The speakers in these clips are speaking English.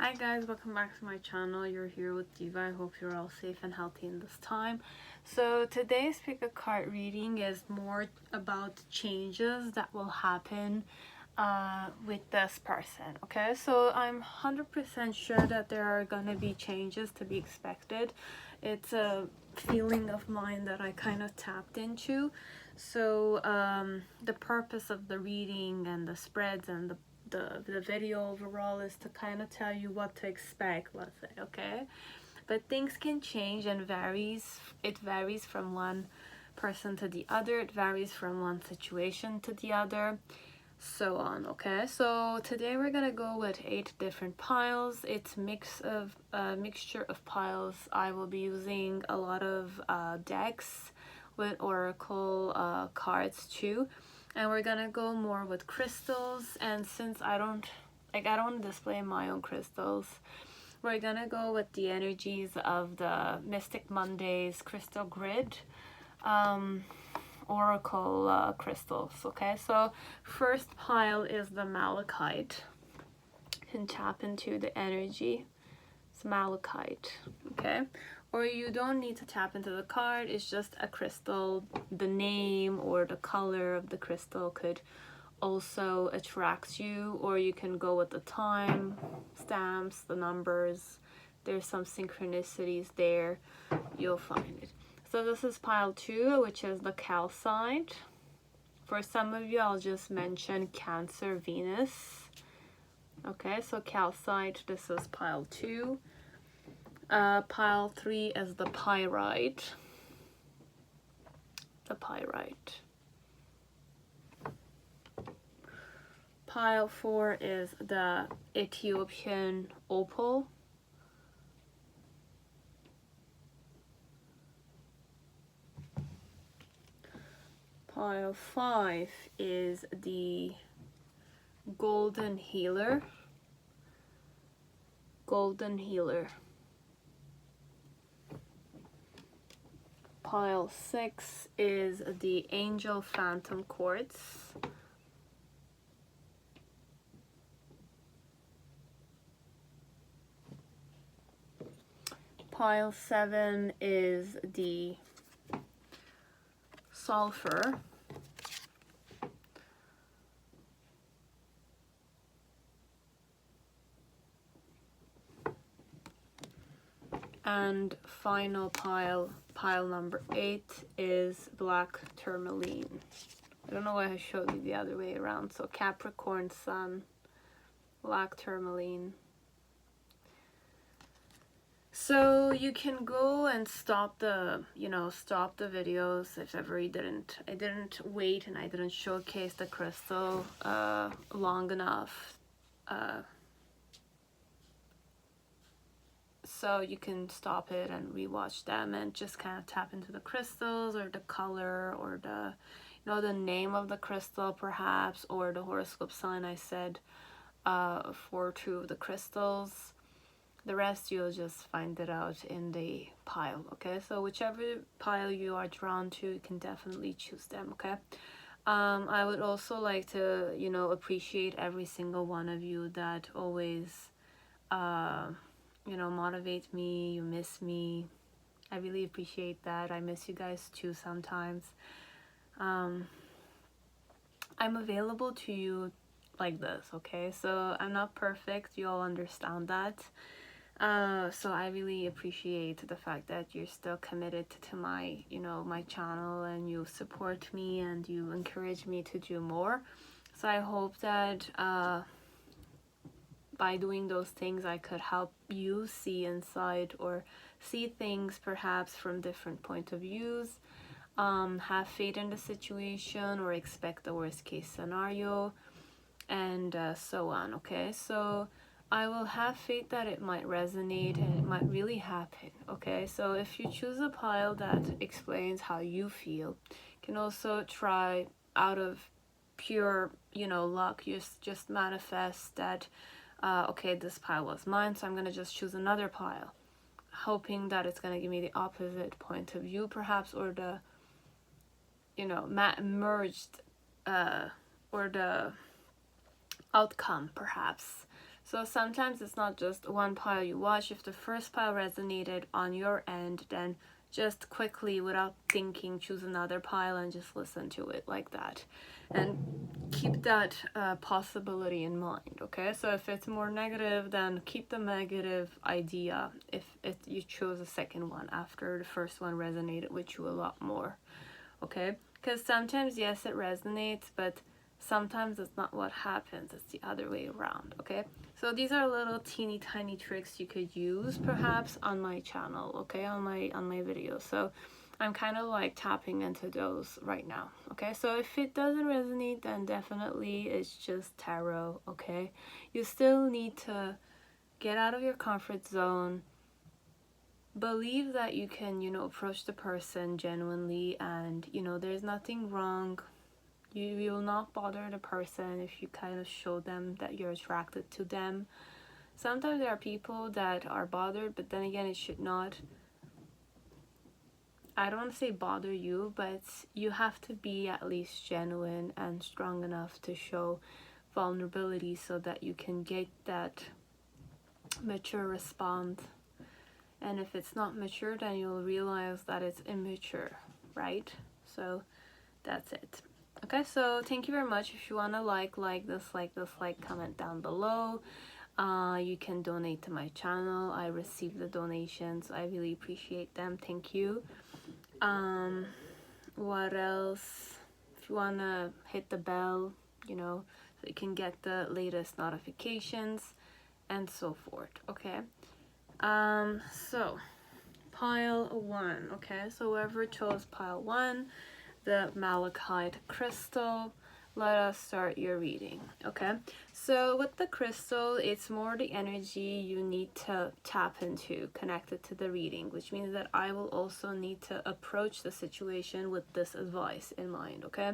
Hi guys, welcome back to my channel. You're here with Diva. I hope you're all safe and healthy in this time. So today's pick a card reading is more about changes that will happen with this person. Okay, so I'm 100% sure that there are gonna be changes to be expected. It's a feeling of mine that I kind of tapped into. So the purpose of the reading and the spreads and the video overall is to kind of tell you what to expect, let's say, okay? But things can change and it varies from one person to the other, it varies from one situation to the other, so on. Okay, so today we're gonna go with 8 different piles. It's a mixture of piles. I will be using a lot of decks with oracle cards too, and we're gonna go more with crystals. And since I don't display my own crystals, we're gonna go with the energies of the Mystic Mondays crystal grid oracle crystals. Okay, so first pile is the Malachite. You can tap into the energy. It's Malachite. Okay, or you don't need to tap into the card, it's just a crystal. The name or the color of the crystal could also attract you, or you can go with the time stamps, the numbers. There's some synchronicities there, you'll find it. So this is pile 2, which is the Calcite. For some of you, I'll just mention Cancer, Venus. Okay, so Calcite, this is pile 2. Pile 3 is the Pyrite. The Pyrite. Pile 4 is the Ethiopian Opal. Pile 5 is the Golden Healer. Golden Healer. Pile 6 is the Angel Phantom Quartz. Pile 7 is the Sulfure. And final pile number 8 is Black Tourmaline. I don't know why I showed you the other way around. So Capricorn Sun, Black Tourmaline. So you can go and stop the videos if ever I didn't wait and I didn't showcase the crystal long enough. So you can stop it and rewatch them and just kind of tap into the crystals or the color or the the name of the crystal perhaps, or the horoscope sign I said for 2 of the crystals. The rest you'll just find it out in the pile. Okay, so whichever pile you are drawn to, you can definitely choose them. Okay, I would also like to appreciate every single one of you that always motivate me. You miss me. I really appreciate that. I miss you guys too sometimes. I'm available to you like this, okay? So I'm not perfect, you all understand that. So I really appreciate the fact that you're still committed to my my channel, and you support me and you encourage me to do more. So I hope that by doing those things I could help you see inside, or see things perhaps from different point of views, have faith in the situation, or expect the worst case scenario, and so on. Okay, so I will have faith that it might resonate and it might really happen. Okay, so if you choose a pile that explains how you feel, you can also try out of pure luck, just manifest that okay, this pile was mine, so I'm gonna just choose another pile, hoping that it's gonna give me the opposite point of view perhaps, or the merged or the outcome perhaps. So sometimes it's not just one pile you watch. If the first pile resonated on your end, then just quickly, without thinking, choose another pile and just listen to it like that. And keep that possibility in mind, okay? So if it's more negative, then keep the negative idea if you chose a second one after the first one resonated with you a lot more, okay? Because sometimes, yes, it resonates, but sometimes it's not what happens, it's the other way around, okay? So these are little teeny tiny tricks you could use perhaps on my channel, okay, on my videos. So I'm kind of like tapping into those right now, okay? So if it doesn't resonate, then definitely it's just tarot, okay? You still need to get out of your comfort zone, believe that you can, you know, approach the person genuinely, and, you know, there's nothing wrong. You will not bother the person if you kind of show them that you're attracted to them. Sometimes there are people that are bothered, but then again, it should not, I don't want to say bother you, but you have to be at least genuine and strong enough to show vulnerability so that you can get that mature response. And if it's not mature, then you'll realize that it's immature, right? So that's it. Okay, so thank you very much. If you want to like this, comment down below. You can donate to my channel. I receive the donations. I really appreciate them. Thank you. What else? If you want to hit the bell, you know, so you can get the latest notifications and so forth, okay? So pile 1, okay? So whoever chose pile 1, the Malachite crystal, let us start your reading, okay? So with the crystal, it's more the energy you need to tap into connected to the reading, which means that I will also need to approach the situation with this advice in mind, okay?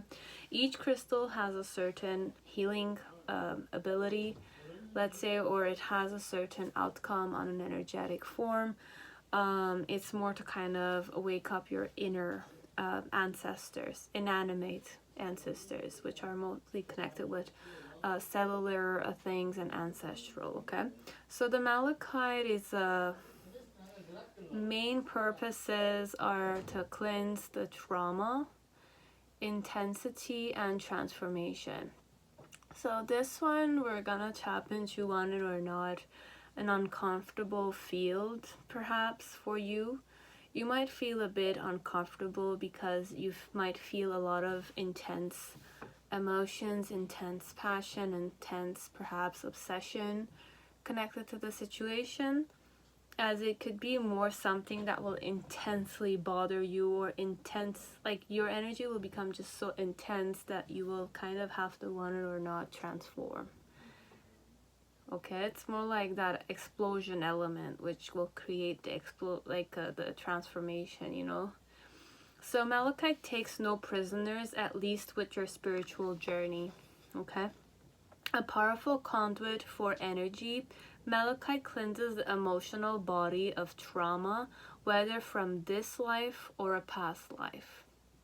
Each crystal has a certain healing ability, let's say, or it has a certain outcome on an energetic form. It's more to kind of wake up your inner ancestors, inanimate ancestors, which are mostly connected with cellular things and ancestral, okay? So the malachite is main purposes are to cleanse the trauma, intensity, and transformation. So this one, we're gonna tap into, want it or not, an uncomfortable field perhaps for you. You might feel a bit uncomfortable because you might feel a lot of intense emotions, intense passion, intense perhaps obsession connected to the situation, as it could be more something that will intensely bother you, or intense, like your energy will become just so intense that you will kind of have to, want it or not, transform. Okay, it's more like that explosion element which will create the the transformation, you know. So malachite takes no prisoners, at least with your spiritual journey, okay? A powerful conduit for energy, malachite cleanses the emotional body of trauma, whether from this life or a past life,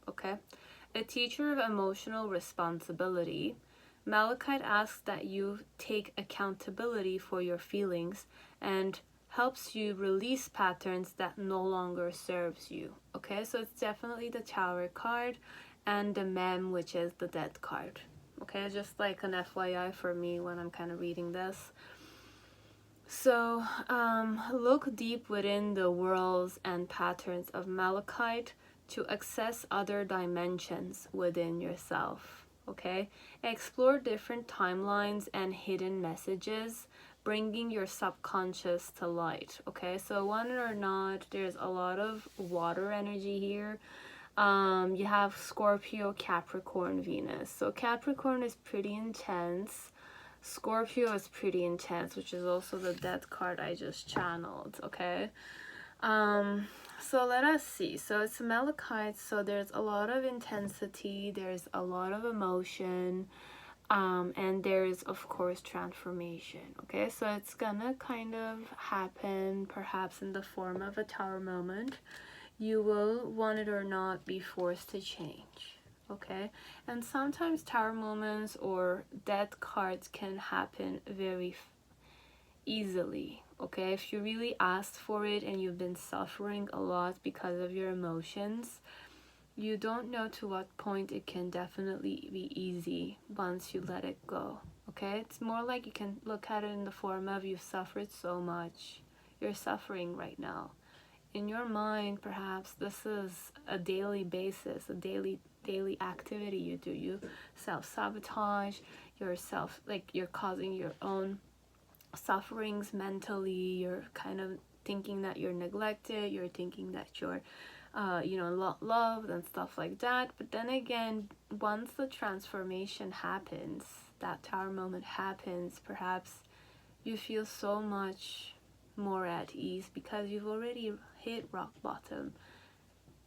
okay? A teacher of emotional responsibility, malachite asks that you take accountability for your feelings and helps you release patterns that no longer serves you, okay? So it's definitely the Tower card and the Mem, which is the Death card, okay? Just like an FYI for me when I'm kind of reading this. So look deep within the worlds and patterns of malachite to access other dimensions within yourself, okay? Explore different timelines and hidden messages, bringing your subconscious to light, okay? So want it or not, there's a lot of water energy here. You have Scorpio, Capricorn, Venus. So Capricorn is pretty intense. Scorpio is pretty intense, which is also the Death card I just channeled, okay? So let us see. So it's malachite, so there's a lot of intensity, there's a lot of emotion, and there's of course transformation, okay? So it's gonna kind of happen perhaps in the form of a Tower moment. You will, want it or not, be forced to change, okay? And sometimes Tower moments or Death cards can happen very easily. Okay, if you really asked for it and you've been suffering a lot because of your emotions, you don't know to what point it can definitely be easy once you let it go. Okay, it's more like you can look at it in the form of you've suffered so much, you're suffering right now. In your mind, perhaps this is a daily basis, a daily activity you do. You self-sabotage yourself, like you're causing your own sufferings mentally. You're kind of thinking that you're neglected, you're thinking that you're not loved and stuff like that. But then again, once the transformation happens, that tower moment happens, perhaps you feel so much more at ease because you've already hit rock bottom.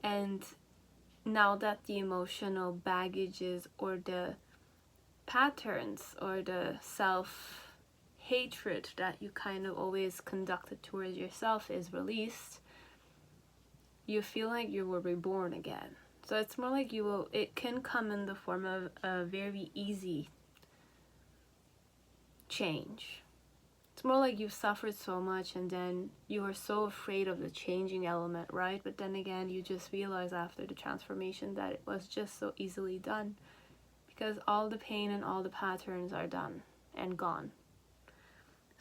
And now that the emotional baggages or the patterns or the self-hatred that you kind of always conducted towards yourself is released, you feel like you were reborn again. So it's more like it can come in the form of a very easy change. It's more like you've suffered so much and then you were so afraid of the changing element, right? But then again, you just realize after the transformation that it was just so easily done because all the pain and all the patterns are done and gone.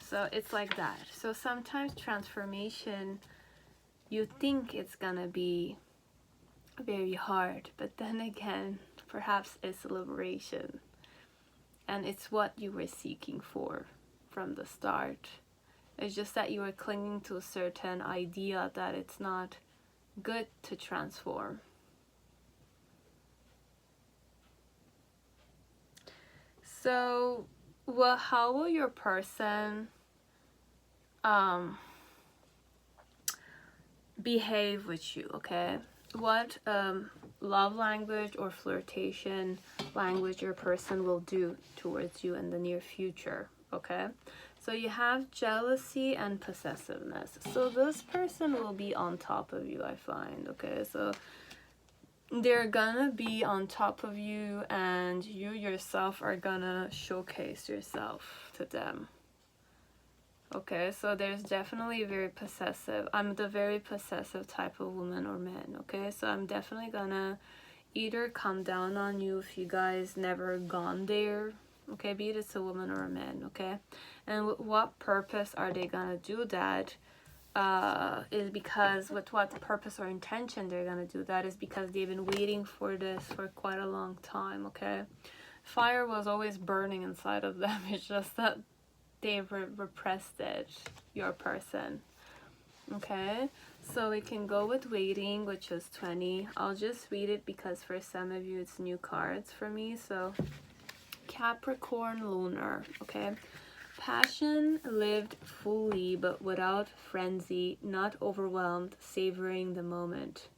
So it's like that. So sometimes transformation, you think it's gonna be very hard, but then again, perhaps it's liberation. And it's what you were seeking for from the start. It's just that you were clinging to a certain idea that it's not good to transform. So, how will your person behave with you, okay? What love language or flirtation language your person will do towards you in the near future, okay? So you have jealousy and possessiveness. So this person will be on top of you, I find, okay? So they're gonna be on top of you and you yourself are gonna showcase yourself to them. Okay, so there's definitely very possessive. I'm the very possessive type of woman or man, okay? So I'm definitely gonna either come down on you if you guys never gone there, okay? Be it it's a woman or a man, okay? And with what purpose are they gonna do that? Is because with what purpose or intention they're gonna do that is because they've been waiting for this for quite a long time, okay? Fire was always burning inside of them. It's just that they've repressed it, your person. Okay, so we can go with waiting, which is 20. I'll just read it because for some of you it's new cards for me. So Capricorn Lunar, okay? Passion lived fully but without frenzy, not overwhelmed, savoring the moment.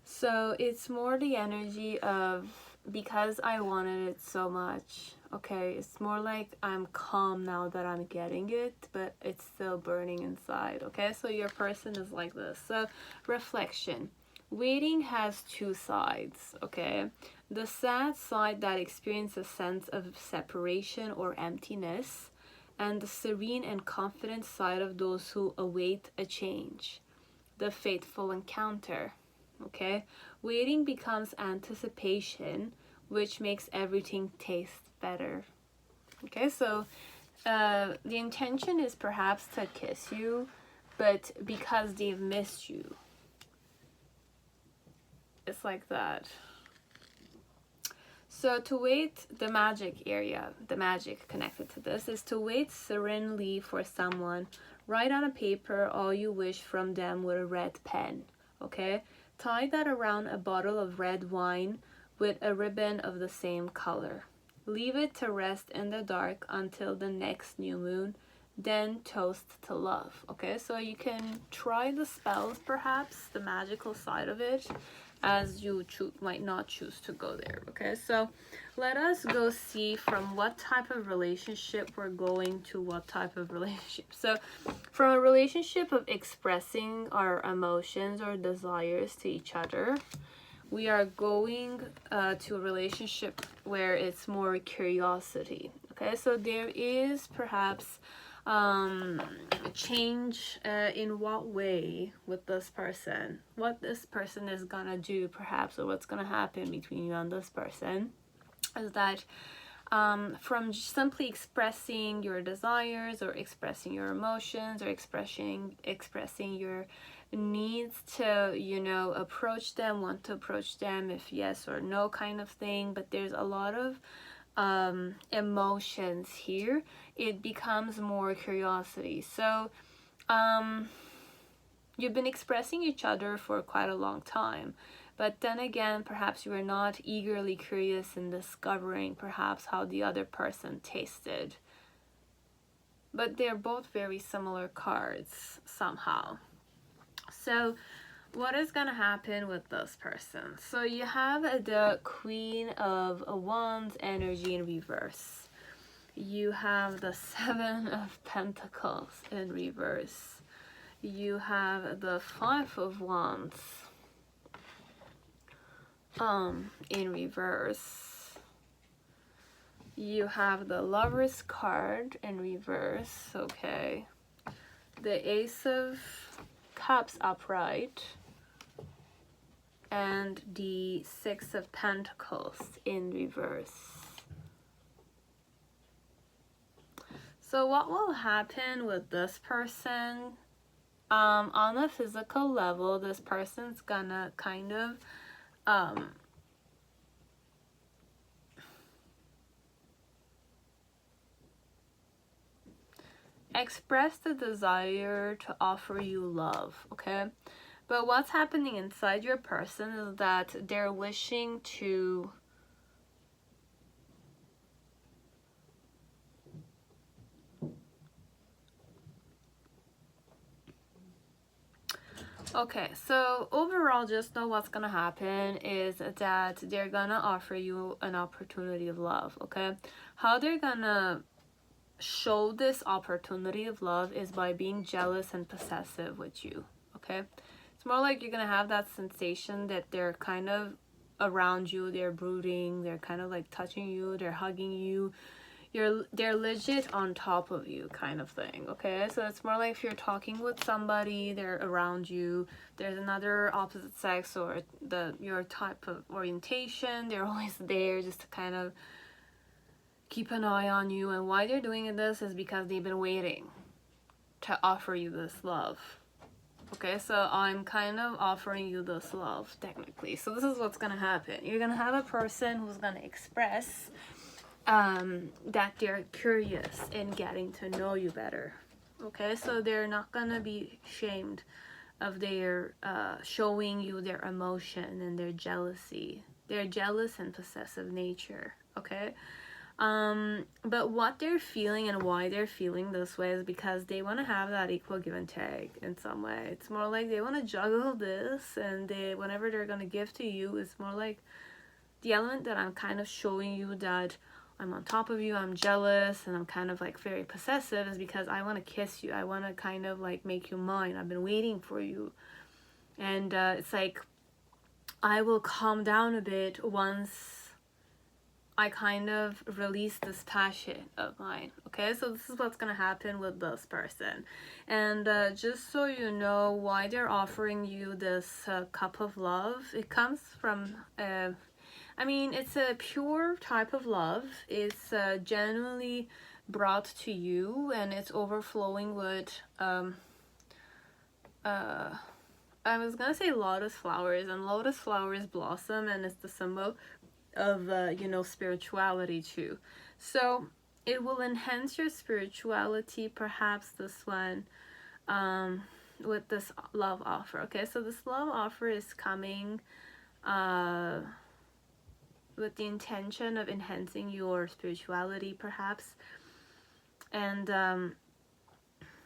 So it's more the energy of because I wanted it so much. Okay, it's more like I'm calm now that I'm getting it, but it's still burning inside. Okay, so your person is like this. So reflection. Waiting has two sides, okay? The sad side that experiences a sense of separation or emptiness, and the serene and confident side of those who await a change, the fateful encounter, okay? Waiting becomes anticipation, which makes everything taste better. Okay, so the intention is perhaps to kiss you, but because they've missed you. It's like that. So to wait, the magic area, the magic connected to this is to wait serenely for someone. Write on a paper all you wish from them with a red pen, okay? Tie that around a bottle of red wine with a ribbon of the same color. Leave it to rest in the dark until the next new moon, then toast to love. Okay, so you can try the spells, perhaps, the magical side of it, as you might not choose to go there. Okay, so let us go see from what type of relationship we're going to what type of relationship. So from a relationship of expressing our emotions or desires to each other, we are going to a relationship where it's more curiosity. Okay, so there is perhaps a change in what way with this person, what this person is gonna do perhaps, or what's gonna happen between you and this person is that from simply expressing your desires or expressing your emotions or expressing your needs to, you know, approach them, want to approach them, if yes or no kind of thing, but there's a lot of emotions here. It becomes more curiosity. So you've been expressing each other for quite a long time, but then again, perhaps you are not eagerly curious in discovering perhaps how the other person tasted. But they're both very similar cards somehow. So what is gonna happen with this person? So you have the Queen of Wands energy in reverse. You have the Seven of Pentacles in reverse. You have the Five of Wands in reverse. You have the Lover's card in reverse. Okay. The Ace of Cups upright. And the Six of Pentacles in reverse. So what will happen with this person? On a physical level, this person's gonna kind of express the desire to offer you love, okay? But what's happening inside your person is that they're wishing to okay, so overall, just know what's gonna happen is that they're gonna offer you an opportunity of love, okay? How they're gonna show this opportunity of love is by being jealous and possessive with you, okay? It's more like you're gonna have that sensation that they're kind of around you, they're brooding, they're kind of like touching you, they're hugging you, they're legit on top of you kind of thing, okay? So it's more like if you're talking with somebody, they're around you, there's another opposite sex or your type of orientation, they're always there just to kind of keep an eye on you. And why they're doing this is because they've been waiting to offer you this love. Okay, so I'm kind of offering you this love technically. So this is what's gonna happen. You're gonna have a person who's gonna express that they're curious in getting to know you better. Okay, so they're not gonna be ashamed of their showing you their emotion and their jealousy, their jealous and possessive nature. Okay, but what they're feeling and why they're feeling this way is because they want to have that equal give and take in some way. It's more like they want to juggle this, and whenever they're going to give to you, it's more like the element that I'm kind of showing you that I'm on top of you, I'm jealous, and I'm kind of like very possessive is because I want to kiss you. I want to kind of like make you mine. I've been waiting for you. And it's like I will calm down a bit once I kind of release this passion of mine. Okay, so this is what's gonna happen with this person. And just so you know why they're offering you this cup of love, it comes from I mean, it's a pure type of love. It's genuinely brought to you, and it's overflowing with I was gonna say lotus flowers, and lotus flowers blossom, and it's the symbol of you know, spirituality too. So it will enhance your spirituality, perhaps this one, with this love offer. Okay, so this love offer is coming with the intention of enhancing your spirituality, perhaps. And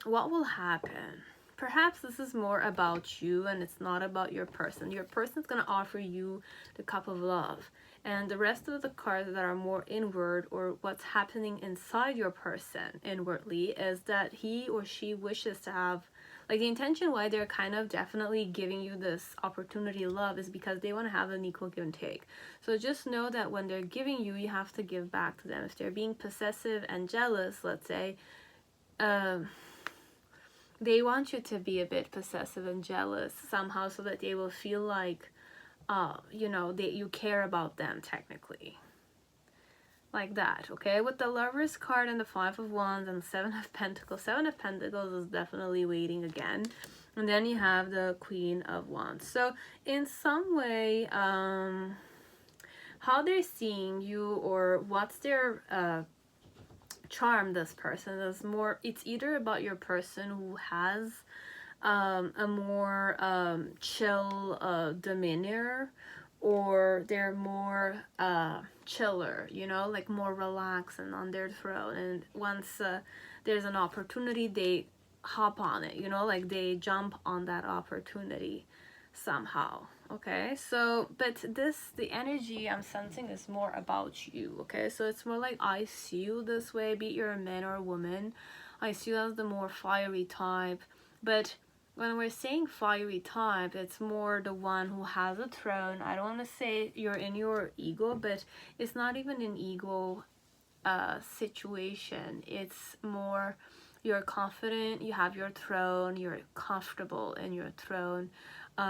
what will happen? Perhaps this is more about you and it's not about your person. Your person's gonna offer you the cup of love, and the rest of the cards that are more inward, or what's happening inside your person inwardly, is that he or she wishes to have Like the intention why they're kind of definitely giving you this opportunity love is because they want to have an equal give and take. So just know that when they're giving you, you have to give back to them. If they're being possessive and jealous, let's say, they want you to be a bit possessive and jealous somehow so that they will feel like, you know, that you care about them technically. Like that, okay? With the Lovers card and the Five of Wands and the Seven of Pentacles. Seven of Pentacles is definitely waiting again. And then you have the Queen of Wands. So in some way, how they're seeing you or what's their charm, this person is more, it's either about your person who has a more chill demeanor, or they're more chiller, you know, like more relaxed and on their throne, and once there's an opportunity they hop on it, you know, like they jump on that opportunity somehow. Okay, so but the energy I'm sensing is more about you. Okay, so it's more like I see you this way, be it you're a man or a woman, I see you as the more fiery type. But when we're saying fiery type, it's more the one who has a throne. I don't want to say you're in your ego, but it's not even an ego situation. It's more you're confident, you have your throne, you're comfortable in your throne,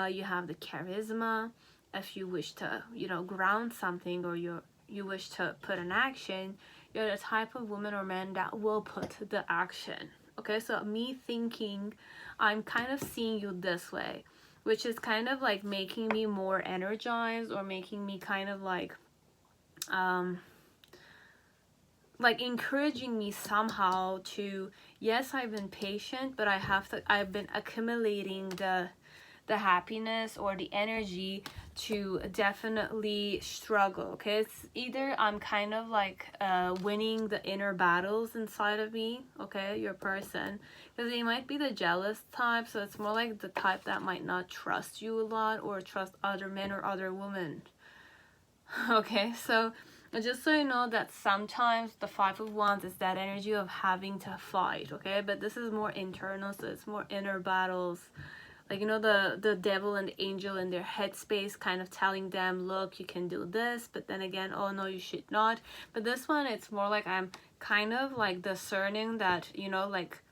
you have the charisma. If you wish to, you know, ground something, or you wish to put an action, you're the type of woman or man that will put the action. Okay, so me thinking, I'm kind of seeing you this way, which is kind of like making me more energized, or making me kind of like encouraging me somehow to, yes, I've been patient, but I've been accumulating the happiness or the energy to definitely struggle. Okay, it's either I'm kind of like winning the inner battles inside of me, okay, your person, because they might be the jealous type, so it's more like the type that might not trust you a lot or trust other men or other women. Okay, so just so you know that sometimes the Five of Wands is that energy of having to fight, okay, but this is more internal, so it's more inner battles. Like, you know, the devil and the angel in their headspace kind of telling them, look, you can do this, but then again, oh no, you should not. But this one, it's more like I'm kind of like discerning that, you know, like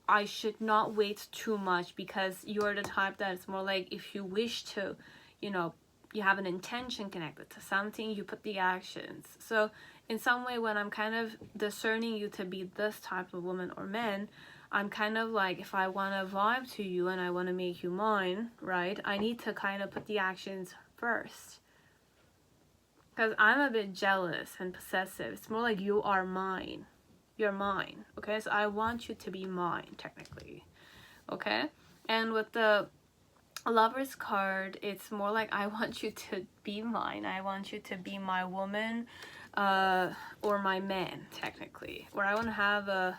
I should not wait too much, because you're the type that it's more like if you wish to, you know, you have an intention connected to something, you put the actions. So in some way, when I'm kind of discerning you to be this type of woman or man, I'm kind of like, if I want to vibe to you and I want to make you mine, right, I need to kind of put the actions first. Because I'm a bit jealous and possessive. It's more like you are mine. You're mine. Okay, so I want you to be mine, technically. Okay, and with the Lovers card, it's more like I want you to be mine. I want you to be my woman, or my man, technically. Or I want to have a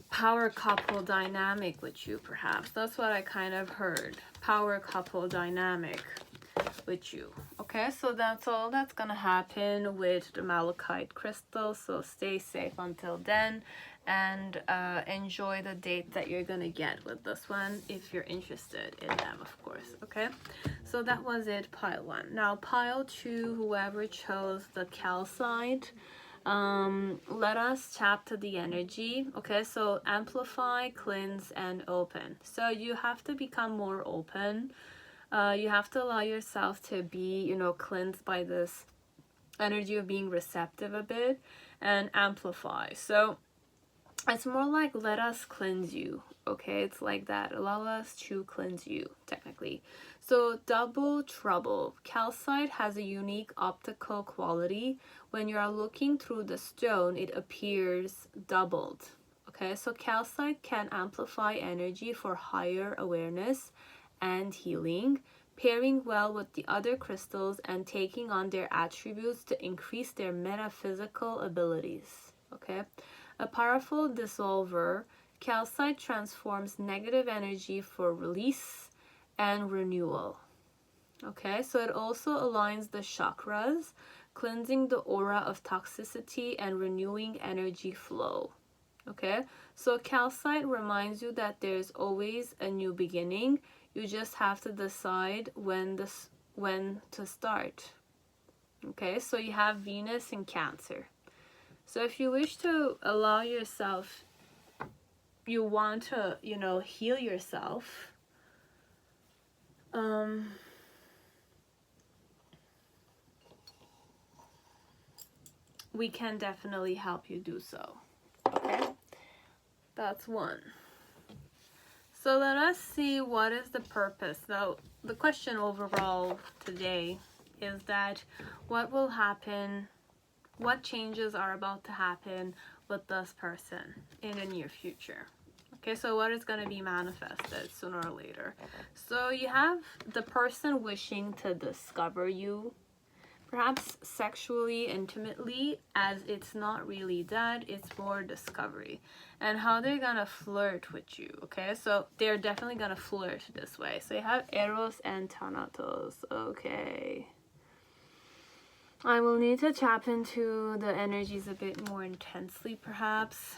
power couple dynamic with you, perhaps. That's what I kind of heard. Power couple dynamic with you. Okay, so that's all that's gonna happen with the Malachite crystal. So stay safe until then, and enjoy the date that you're gonna get with this one if you're interested in them, of course. Okay, so that was it, pile 1. Now pile 2, whoever chose the Calcite, let us tap to the energy. Okay, so amplify, cleanse, and open. So you have to become more open. You have to allow yourself to be, you know, cleansed by this energy of being receptive a bit, and amplify. So it's more like, let us cleanse you. Okay, it's like that. Allow us to cleanse you, technically. So double trouble. Calcite has a unique optical quality. When you are looking through the stone, it appears doubled. Okay, so calcite can amplify energy for higher awareness and healing, pairing well with the other crystals and taking on their attributes to increase their metaphysical abilities. Okay, a powerful dissolver, calcite transforms negative energy for release and renewal. Okay, so it also aligns the chakras, cleansing the aura of toxicity and renewing energy flow. Okay, so calcite reminds you that there's always a new beginning. You just have to decide when to start. Okay, so you have Venus in Cancer. So if you wish to allow yourself, you want to, you know, heal yourself, we can definitely help you do so. Okay, that's one. So let us see what is the purpose. Now, the question overall today is that what will happen, what changes are about to happen with this person in the near future. Okay, so what is going to be manifested sooner or later. So you have the person wishing to discover you, perhaps sexually, intimately, as it's not really that, it's more discovery. And how they're gonna flirt with you, okay? So they're definitely gonna flirt this way. So you have Eros and Thanatos, okay. I will need to tap into the energies a bit more intensely, perhaps.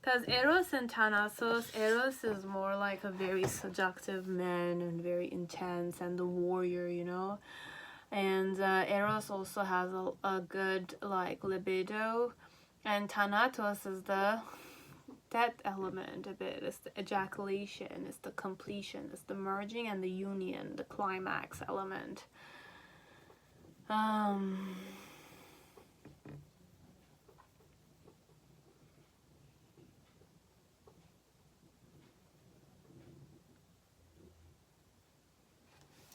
Because Eros and Thanatos, Eros is more like a very seductive man and very intense and the warrior, you know? And Eros also has a good like libido, and Thanatos is the death element a bit. It's the ejaculation, it's the completion, it's the merging and the union, the climax element.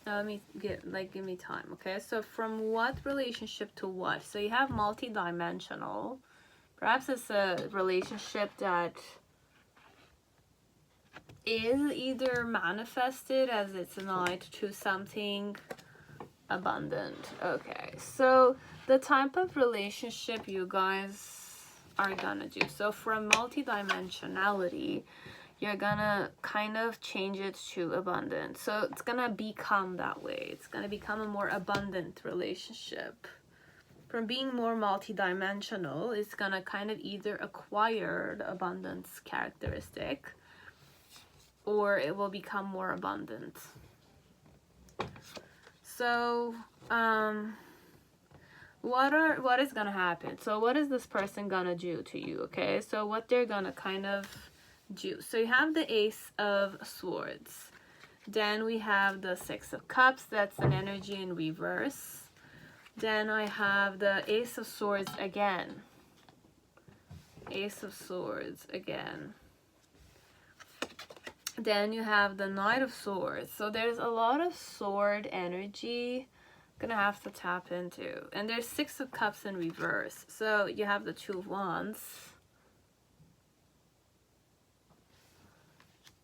Let me give me time, okay? So from what relationship to what? So you have multi-dimensional. Perhaps it's a relationship that is either manifested as it's not to something abundant. Okay, so the type of relationship you guys are gonna do. So from multi-dimensionality, you're gonna kind of change it to abundant. So it's gonna become that way. It's gonna become a more abundant relationship. From being more multi-dimensional, it's gonna kind of either acquire the abundance characteristic, or it will become more abundant. So, what is gonna happen? So what is this person gonna do to you, okay? So what they're gonna kind of do. So you have the Ace of Swords. Then we have the Six of Cups. That's an energy in reverse. Then I have the Ace of Swords again. Ace of Swords again. Then you have the Knight of Swords. So there's a lot of sword energy gonna have to tap into. And there's Six of Cups in reverse. So you have the Two of Wands.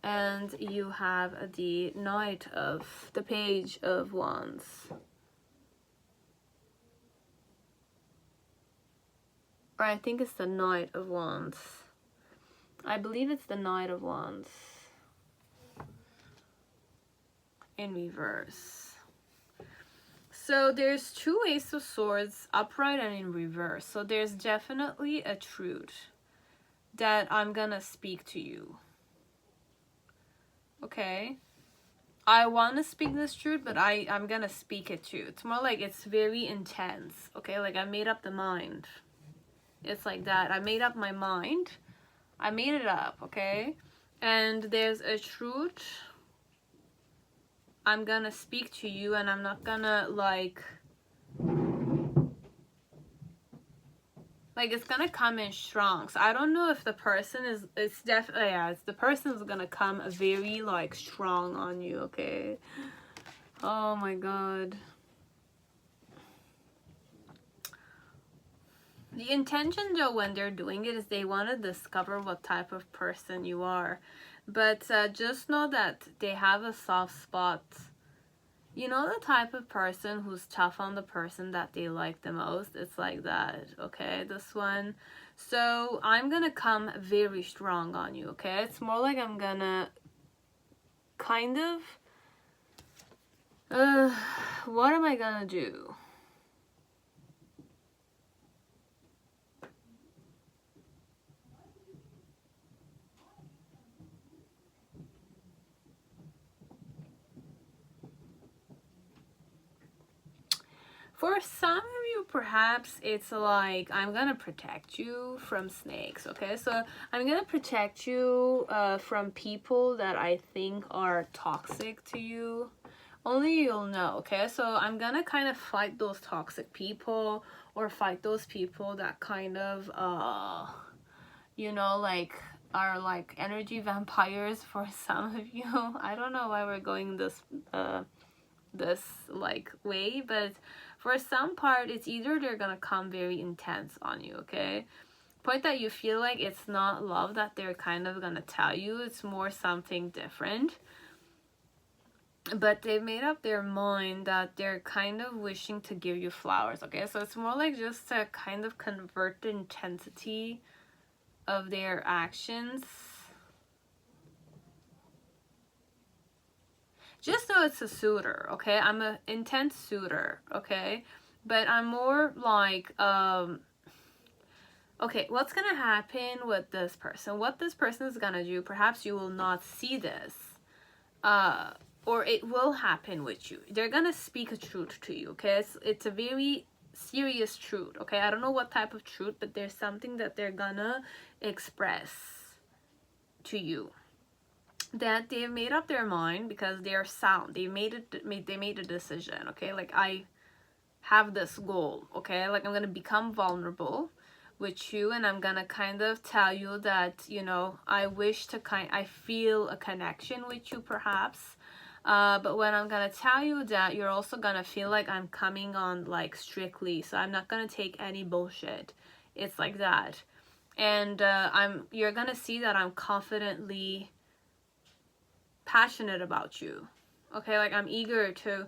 And you have the Page of Wands. Or I think it's the Knight of Wands. I believe it's the Knight of Wands. In reverse. So there's two Ace of Swords, upright and in reverse. So there's definitely a truth that I'm gonna speak to you. Okay, I want to speak this truth, but I'm gonna speak it too. It's more like it's very intense. Okay, like I made up the mind. It's like that. I made up my mind. I made it up, okay? And there's a truth I'm gonna speak to you, and I'm not gonna like it's gonna come in strong. So I don't know if the person is, it's definitely, yeah, it's the person is gonna come very like strong on you, okay? Oh my god. The intention though when they're doing it is they want to discover what type of person you are. But just know that they have a soft spot. You know the type of person who's tough on the person that they like the most? It's like that, okay? This one. So I'm gonna come very strong on you, okay? It's more like I'm gonna kind of... what am I gonna do? some of you, perhaps it's like, I'm gonna protect you from snakes, okay? So I'm gonna protect you from people that I think are toxic to you. Only you'll know, okay? So I'm gonna kind of fight those toxic people, or fight those people that kind of, you know, like, are like energy vampires for some of you. I don't know why we're going this like way, but for some part, it's either they're gonna come very intense on you, okay? Point that you feel like it's not love that they're kind of gonna tell you, it's more something different. But they've made up their mind that they're kind of wishing to give you flowers, okay? So it's more like just to kind of convert the intensity of their actions. Just know it's a suitor, okay? I'm an intense suitor, okay? But I'm more like, okay, what's gonna happen with this person? What this person is gonna do, perhaps you will not see this. Or it will happen with you. They're gonna speak a truth to you, okay? It's a very serious truth, okay? I don't know what type of truth, but there's something that they're gonna express to you, that they've made up their mind because they're sound. They made a decision, okay? Like, I have this goal, okay? Like, I'm gonna become vulnerable with you, and I'm gonna kind of tell you that, you know, I feel a connection with you, perhaps. But when I'm gonna tell you that, you're also gonna feel like I'm coming on like strictly, so I'm not gonna take any bullshit. It's like that. And you're gonna see that I'm confidently passionate about you, okay? Like, I'm eager to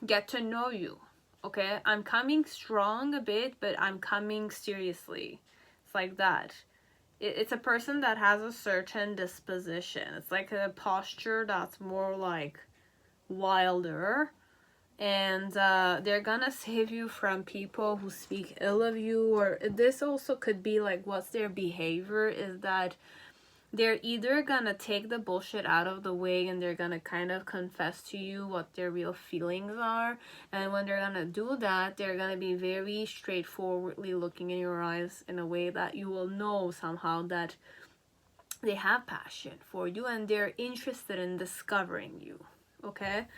get to know you, okay? I'm coming strong a bit, but I'm coming seriously. It's like that. It's a person that has a certain disposition. It's like a posture that's more like wilder, and they're gonna save you from people who speak ill of you. Or this also could be like, what's their behavior is that they're either gonna take the bullshit out of the way, and they're gonna kind of confess to you what their real feelings are. And when they're gonna do that, they're gonna be very straightforwardly looking in your eyes in a way that you will know somehow that they have passion for you, and they're interested in discovering you, okay?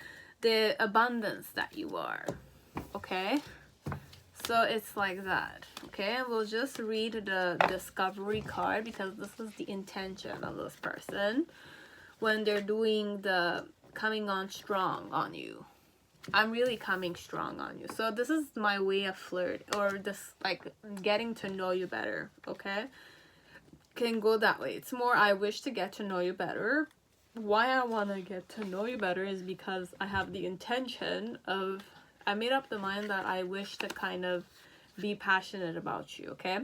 The abundance that you are, okay? So it's like that, okay? And we'll just read the discovery card, because this is the intention of this person when they're doing the coming on strong on you. I'm really coming strong on you. So this is my way of flirt, or this like getting to know you better, okay? Can go that way. It's more, I wish to get to know you better. Why I want to get to know you better is because I have the intention of, I made up the mind that I wish to kind of be passionate about you, okay?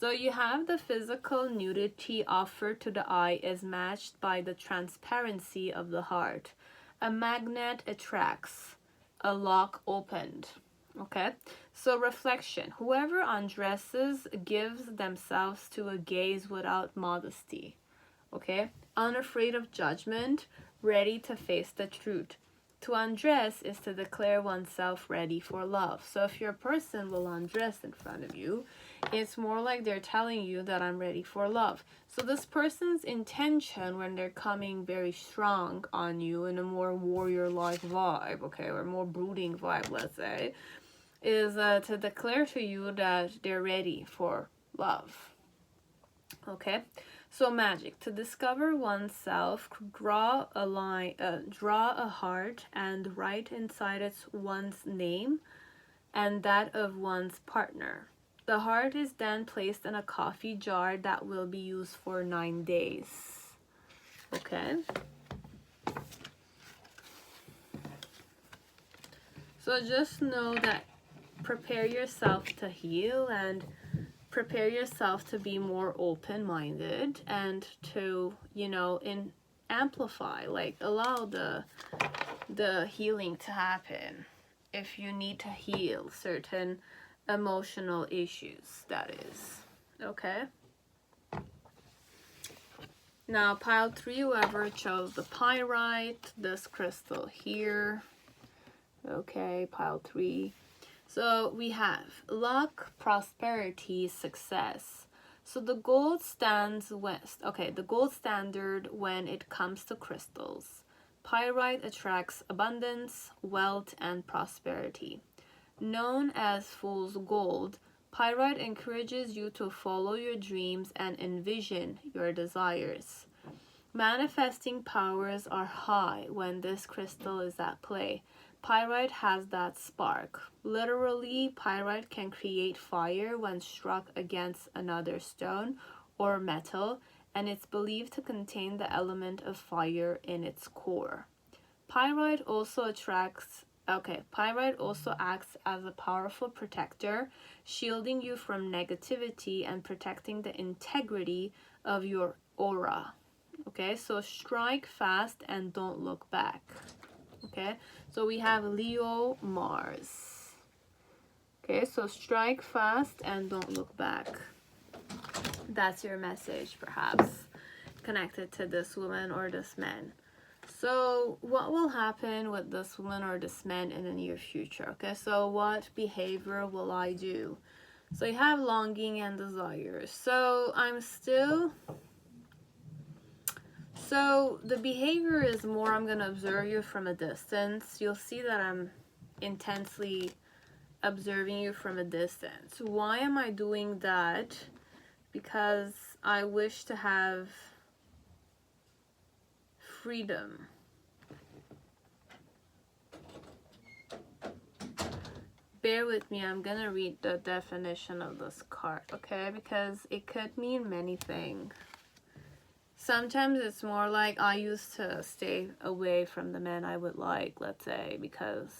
So you have the physical nudity offered to the eye is matched by the transparency of the heart. A magnet attracts, a lock opened, okay? So reflection. Whoever undresses gives themselves to a gaze without modesty, okay? Unafraid of judgment, ready to face the truth. To undress is to declare oneself ready for love. So if your person will undress in front of you, it's more like they're telling you that I'm ready for love. So this person's intention when they're coming very strong on you in a more warrior-like vibe, okay, or more brooding vibe, let's say, is to declare to you that they're ready for love, okay? So magic. To discover oneself, draw a line, draw a heart and write inside it one's name and that of one's partner. The heart is then placed in a coffee jar that will be used for 9 days. Okay. So just know that prepare yourself to heal and prepare yourself to be more open-minded and to, you know, amplify, like allow the healing to happen if you need to heal certain emotional issues, that is, okay? Now pile 3, whoever chose the pyrite, this crystal here, okay, pile 3. So we have luck, prosperity, success. So the gold stands west. Okay, the gold standard when it comes to crystals. Pyrite attracts abundance, wealth, and prosperity. Known as fool's gold, pyrite encourages you to follow your dreams and envision your desires. Manifesting powers are high when this crystal is at play. Pyrite has that spark. Literally, pyrite can create fire when struck against another stone or metal, and it's believed to contain the element of fire in its core. Pyrite also acts as a powerful protector, shielding you from negativity and protecting the integrity of your aura. Okay, so strike fast and don't look back. Okay, so we have Leo, Mars. Okay, so strike fast and don't look back. That's your message, perhaps, connected to this woman or this man. So what will happen with this woman or this man in the near future? Okay, so what behavior will I do? So you have longing and desire. So the behavior is more, I'm going to observe you from a distance. You'll see that I'm intensely observing you from a distance. Why am I doing that? Because I wish to have freedom. Bear with me, I'm gonna read the definition of this card, okay? Because it could mean many things. Sometimes it's more like I used to stay away from the men I would like, let's say, because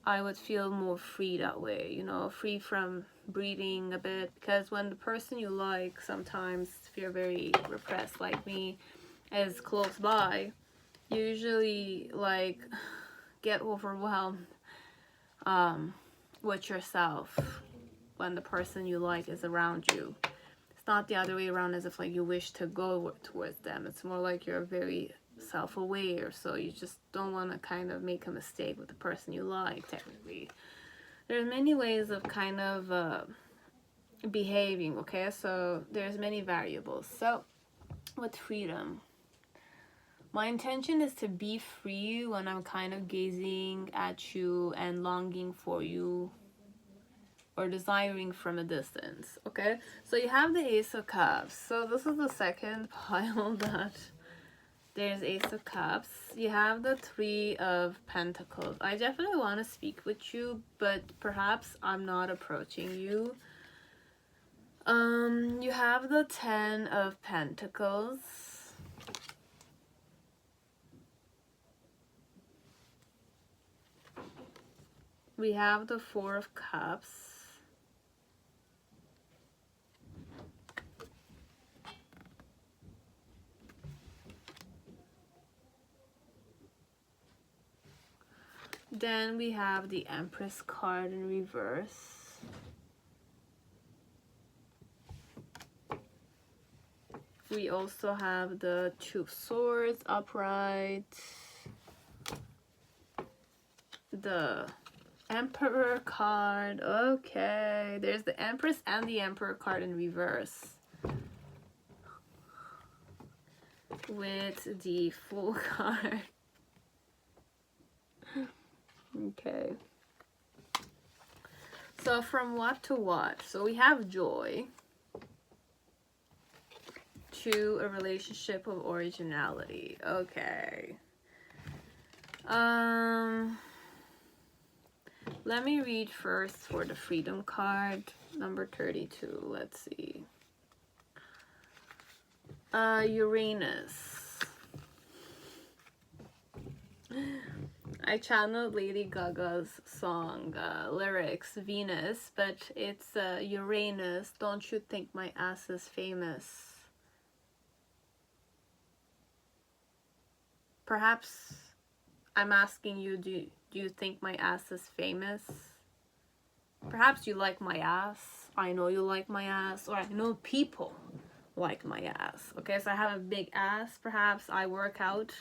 I would feel more free that way, you know, free from breathing a bit. Because when the person you like, sometimes if you're very repressed like me, is close by, you usually like get overwhelmed with yourself when the person you like is around you. It's not the other way around, as if like you wish to go towards them. It's more like you're very self-aware, so you just don't want to kind of make a mistake with the person you like. Technically, there's many ways of kind of behaving, okay? So there's many variables. So with freedom, my intention is to be free when I'm kind of gazing at you and longing for you or desiring from a distance, okay? So you have the Ace of Cups. So this is the second pile that there's Ace of Cups. You have the Three of Pentacles. I definitely want to speak with you, but perhaps I'm not approaching you. You have the Ten of Pentacles. We have the Four of Cups. Then we have the Empress card in reverse. We also have the Two of Swords upright. The Emperor card. Okay, there's the Empress and the Emperor card in reverse. With the Fool card. Okay. So from what to what? So we have joy to a relationship of originality. Okay. Let me read first for the Freedom card, number 32. Let's see. Uranus. I channeled Lady Gaga's song lyrics, Venus, but it's Uranus. Don't you think my ass is famous? Perhaps I'm asking you, do you think my ass is famous? Perhaps you like my ass. I know you like my ass, or I know people like my ass. Okay, so I have a big ass. Perhaps I work out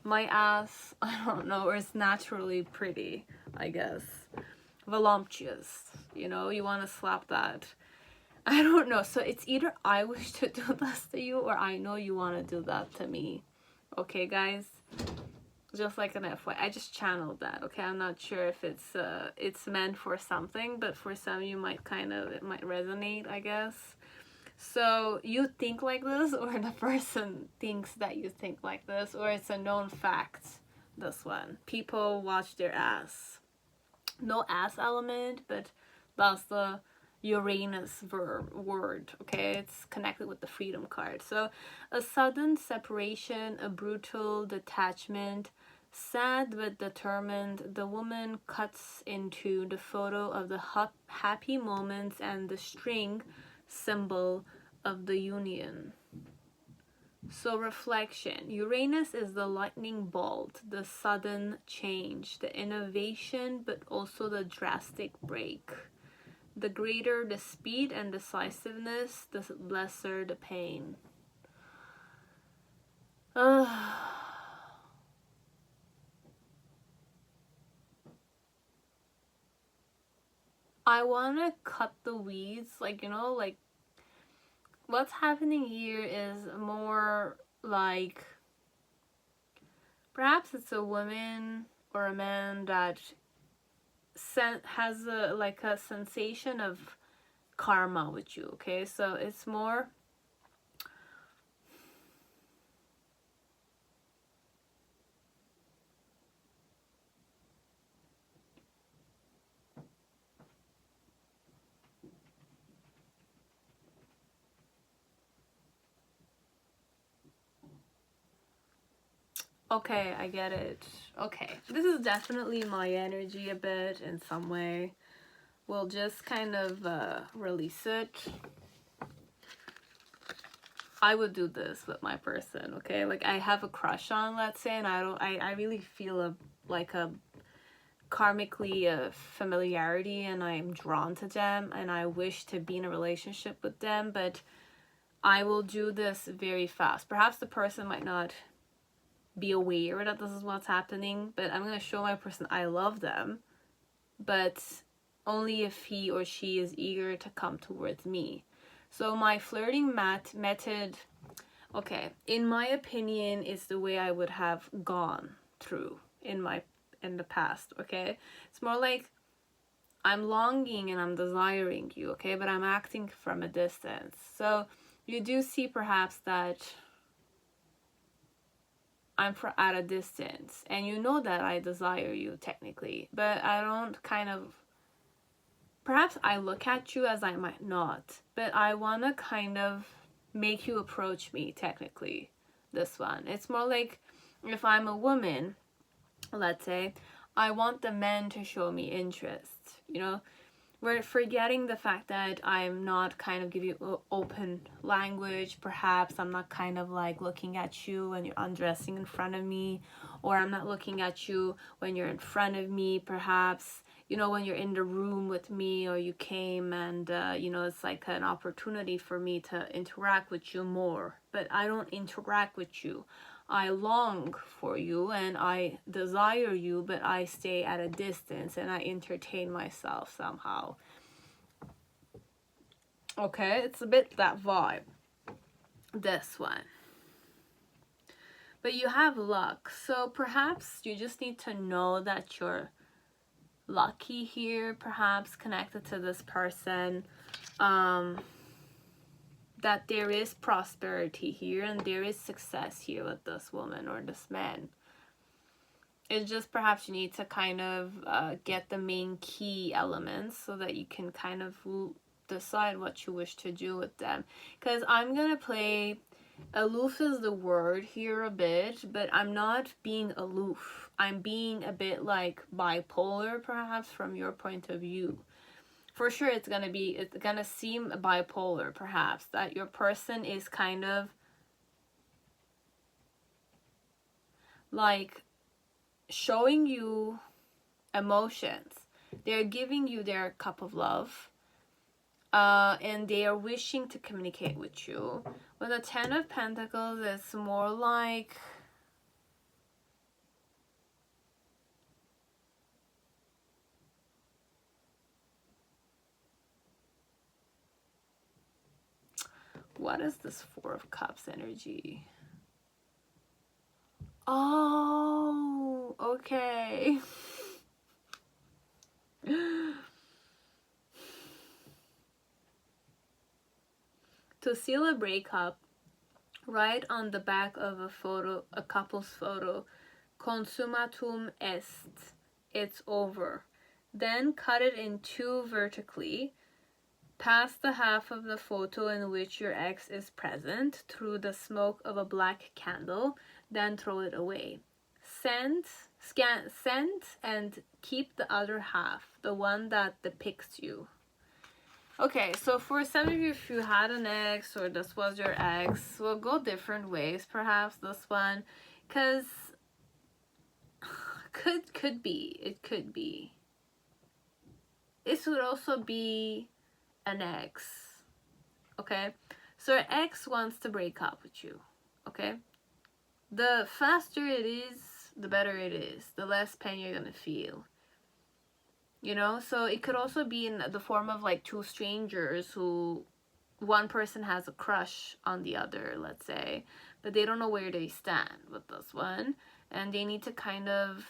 my ass. I don't know, or it's naturally pretty, I guess. voluptuous, you know, you want to slap that. I don't know. So it's either I wish to do this to you, or I know you want to do that to me. Okay, guys? Just like an FYI, I just channeled that. Okay, I'm not sure if it's meant for something, but for some you might it might resonate, I guess. So you think like this, or the person thinks that you think like this, or it's a known fact. This one, people watch their ass. No ass element, but that's the Uranus word. Okay, it's connected with the freedom card. So a sudden separation, a brutal detachment. Sad but determined, the woman cuts into the photo of the happy moments and the string symbol of the union. So reflection. Uranus is the lightning bolt, the sudden change, the innovation, but also the drastic break. The greater the speed and decisiveness, the lesser the pain. I want to cut the weeds, like, you know, like, what's happening here is more like, perhaps it's a woman or a man that has a sensation of karma with you, okay? So it's more, okay, I get it. Okay, this is definitely my energy a bit in some way. We'll just kind of release it. I would do this with my person, okay? Like, I have a crush on, let's say, and I really feel a karmically familiarity, and I'm drawn to them, and I wish to be in a relationship with them, but I will do this very fast. Perhaps the person might not be aware that this is what's happening, but I'm going to show my person I love them, but only if he or she is eager to come towards me. So my flirting method, okay, in my opinion, is the way I would have gone through in the past, okay? It's more like I'm longing and I'm desiring you, okay? But I'm acting from a distance. So you do see perhaps that I'm at a distance, and you know that I desire you technically, but I don't perhaps I look at you as I might not, but I want to kind of make you approach me technically. This one, it's more like if I'm a woman, let's say, I want the men to show me interest, you know. We're forgetting the fact that I'm not kind of giving you open language. Perhaps I'm not kind of like looking at you when you're undressing in front of me, or I'm not looking at you when you're in front of me. Perhaps, you know, when you're in the room with me, or you came and, you know, it's like an opportunity for me to interact with you more. But I don't interact with you. I long for you and I desire you, but I stay at a distance and I entertain myself somehow. Okay, it's a bit that vibe. This one. But you have luck, so perhaps you just need to know that you're lucky here, perhaps connected to this person. That there is prosperity here and there is success here with this woman or this man. It's just perhaps you need to kind of get the main key elements so that you can kind of decide what you wish to do with them. Because I'm going to play, aloof is the word here a bit, but I'm not being aloof. I'm being a bit like bipolar perhaps from your point of view. For sure it's gonna seem bipolar perhaps, that your person is kind of like showing you emotions. They're giving you their cup of love, and they are wishing to communicate with you. With the Ten of Pentacles, it's more like What is this Four of Cups energy? Oh, okay. To seal a breakup, write on the back of a photo, a couple's photo, "Consumatum est," it's over. Then cut it in two vertically. Pass the half of the photo in which your ex is present through the smoke of a black candle, then throw it away. Send and keep the other half, the one that depicts you. Okay, so for some of you, if you had an ex or this was your ex, we'll go different ways, perhaps this one, because could be, it could be. This would also be an ex, okay? So your ex wants to break up with you, okay? The faster it is, the better it is, the less pain you're gonna feel. You know, so it could also be in the form of like two strangers who one person has a crush on the other, let's say, but they don't know where they stand with this one, and they need to kind of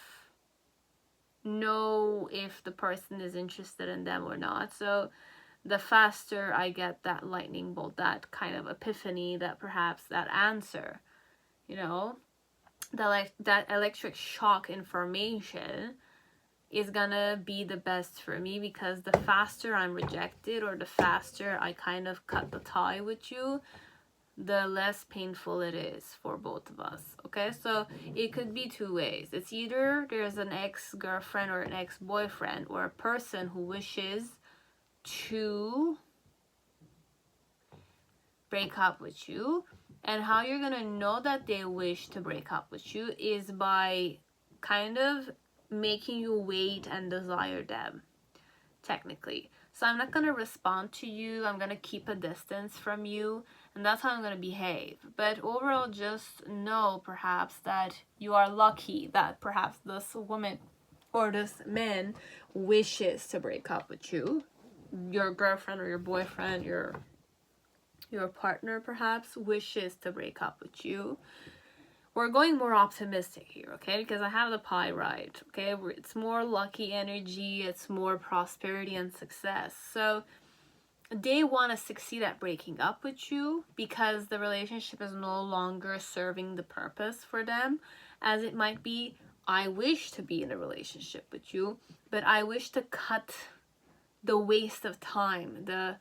know if the person is interested in them or not. So the faster I get that lightning bolt, that kind of epiphany, that perhaps that answer, you know, that electric shock information is gonna be the best for me, because the faster I'm rejected or the faster I kind of cut the tie with you, the less painful it is for both of us. Okay, so it could be two ways. It's either there's an ex-girlfriend or an ex-boyfriend or a person who wishes to break up with you, and how you're gonna know that they wish to break up with you is by kind of making you wait and desire them, technically. So I'm not gonna respond to you, I'm gonna keep a distance from you, and that's how I'm gonna behave. But overall, just know perhaps that you are lucky that perhaps this woman or this man wishes to break up with you. Your girlfriend or your boyfriend, your partner perhaps wishes to break up with you. We're going more optimistic here, okay? Because I have the Pyrite, okay? It's more lucky energy, it's more prosperity and success. So they want to succeed at breaking up with you because the relationship is no longer serving the purpose for them, as it might be, I wish to be in a relationship with you, but I wish to cut the waste of time, the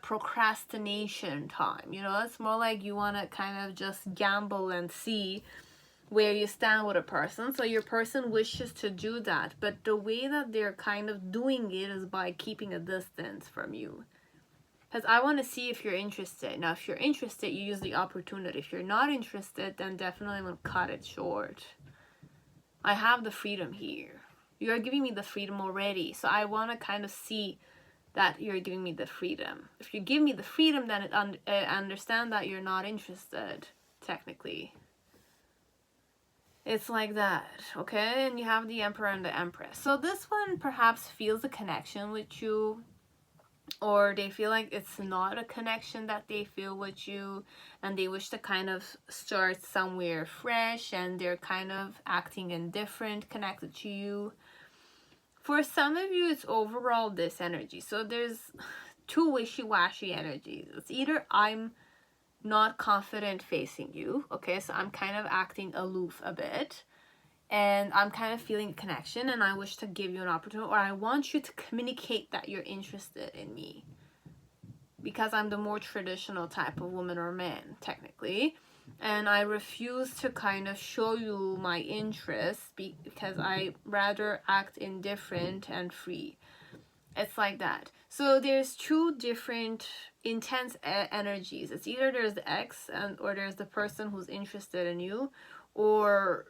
procrastination time. You know, it's more like you want to kind of just gamble and see where you stand with a person. So your person wishes to do that, but the way that they're kind of doing it is by keeping a distance from you. Because I want to see if you're interested. Now, if you're interested, you use the opportunity. If you're not interested, then definitely I'm going to cut it short. I have the freedom here. You're giving me the freedom already. So I want to kind of see that you're giving me the freedom. If you give me the freedom, then I understand that you're not interested, technically. It's like that, okay? And you have the Emperor and the Empress. So this one perhaps feels a connection with you, or they feel like it's not a connection that they feel with you, and they wish to kind of start somewhere fresh, and they're kind of acting indifferent, connected to you. For some of you, it's overall this energy. So there's two wishy-washy energies. It's either I'm not confident facing you, okay, so I'm kind of acting aloof a bit, and I'm kind of feeling a connection, and I wish to give you an opportunity, or I want you to communicate that you're interested in me, because I'm the more traditional type of woman or man, technically, and I refuse to kind of show you my interest because I rather act indifferent and free. It's like that. So there's two different intense energies. It's either there's the ex or there's the person who's interested in you, or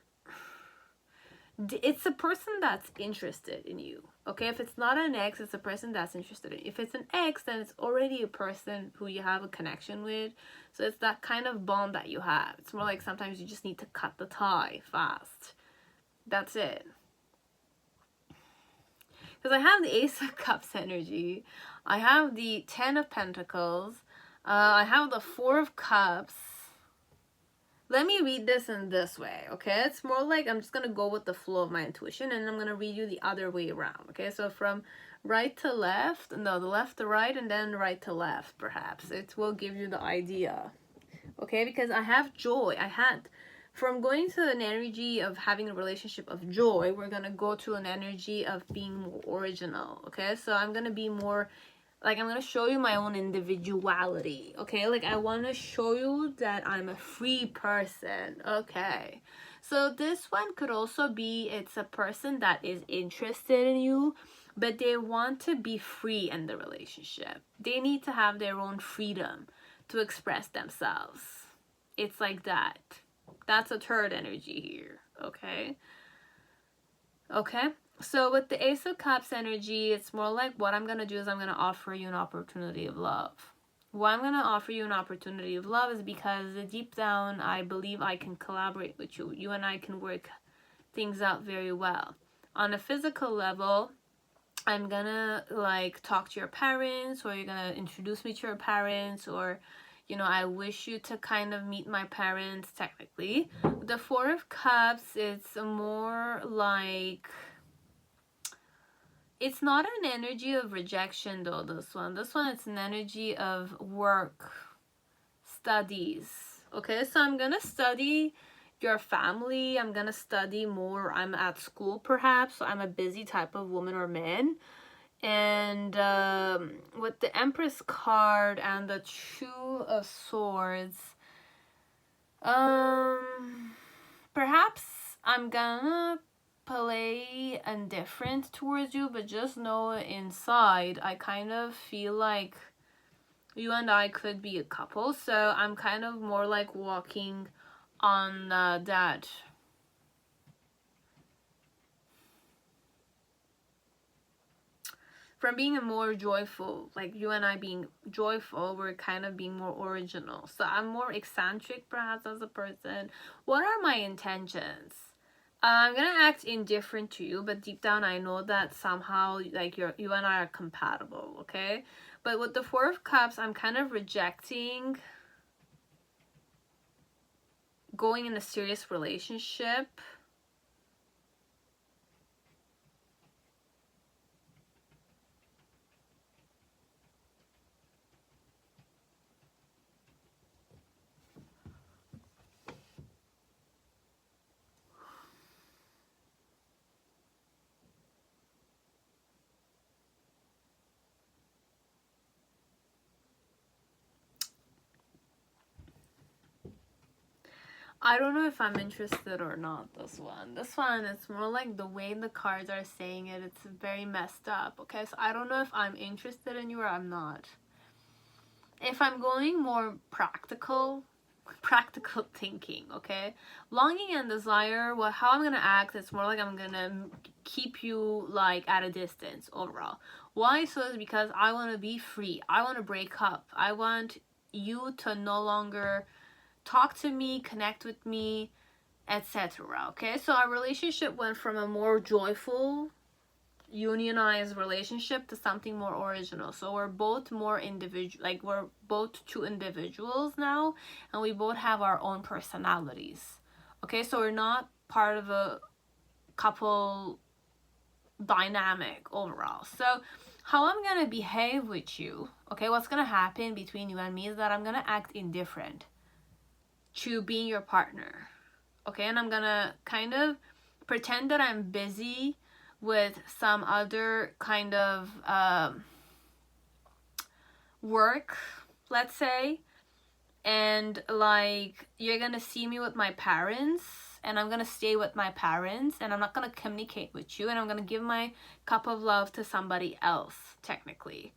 it's a person that's interested in you, okay? If it's not an ex, it's a person that's interested in you. If it's an ex, then it's already a person who you have a connection with. So it's that kind of bond that you have. It's more like sometimes you just need to cut the tie fast. That's it. Because I have the Ace of Cups energy. I have the Ten of Pentacles. I have the Four of Cups. Let me read this in this way, okay? It's more like I'm just going to go with the flow of my intuition, and I'm going to read you the other way around, okay? So from right to left, no, the left to right, and then right to left, perhaps. It will give you the idea, okay? Because I have joy. From going to an energy of having a relationship of joy, we're going to go to an energy of being more original, okay? So I'm going to be more... Like, I'm going to show you my own individuality, okay? Like, I want to show you that I'm a free person, okay? So this one could also be, it's a person that is interested in you, but they want to be free in the relationship. They need to have their own freedom to express themselves. It's like that. That's a third energy here, okay? Okay? So with the Ace of Cups energy, it's more like what I'm going to do is I'm going to offer you an opportunity of love. Why I'm going to offer you an opportunity of love is because deep down, I believe I can collaborate with you. You and I can work things out very well. On a physical level, I'm going to like talk to your parents, or you're going to introduce me to your parents, or, you know, I wish you to kind of meet my parents technically. The Four of Cups, it's more like... It's not an energy of rejection though, this one. This one, it's an energy of work, studies. Okay, so I'm going to study your family. I'm going to study more. I'm at school perhaps. So I'm a busy type of woman or man. And with the Empress card and the Two of Swords, perhaps I'm gonna play indifferent towards you, but just know inside I kind of feel like you and I could be a couple. So I'm kind of more like walking on that. From being a more joyful, like you and I being joyful, we're kind of being more original. So I'm more eccentric perhaps as a person. What are my intentions? I'm gonna act indifferent to you, but deep down I know that somehow like you and I are compatible, okay? But with the Four of Cups, I'm kind of rejecting going in a serious relationship. I don't know if I'm interested or not, this one. This one, it's more like the way the cards are saying it, it's very messed up, okay? So I don't know if I'm interested in you or I'm not. If I'm going more practical thinking, okay? Longing and desire, how I'm gonna act, it's more like I'm gonna keep you like at a distance overall. Why? So it's because I want to be free. I want to break up. I want you to no longer talk to me, connect with me, etc. Okay, so our relationship went from a more joyful, unionized relationship to something more original. So we're both more individual, like we're both two individuals now, and we both have our own personalities. Okay, so we're not part of a couple dynamic overall. So how I'm gonna behave with you, okay, what's gonna happen between you and me is that I'm gonna act indifferent to being your partner, okay? And I'm gonna kind of pretend that I'm busy with some other kind of work, let's say, and like you're gonna see me with my parents, and I'm gonna stay with my parents, and I'm not gonna communicate with you, and I'm gonna give my cup of love to somebody else technically.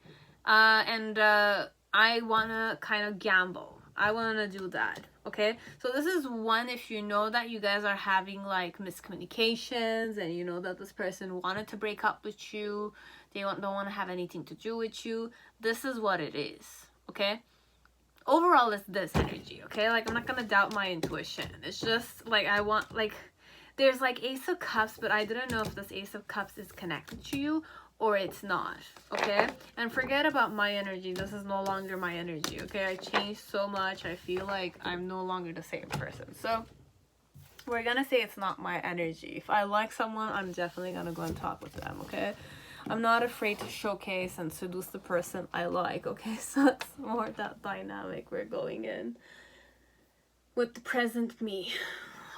I wanna kind of gamble. I want to do that, okay? So this is one, if you know that you guys are having like miscommunications and you know that this person wanted to break up with you, they don't want to have anything to do with you, this is what it is, okay? Overall, it's this energy, okay? Like, I'm not going to doubt my intuition. It's just like I want, like, there's like Ace of Cups, but I didn't know if this Ace of Cups is connected to you, or it's not, okay? And forget about my energy. This is no longer my energy, okay? I changed so much. I feel like I'm no longer the same person. So we're gonna say it's not my energy. If I like someone, I'm definitely gonna go and talk with them, okay? I'm not afraid to showcase and seduce the person I like, okay? So it's more that dynamic we're going in with the present me.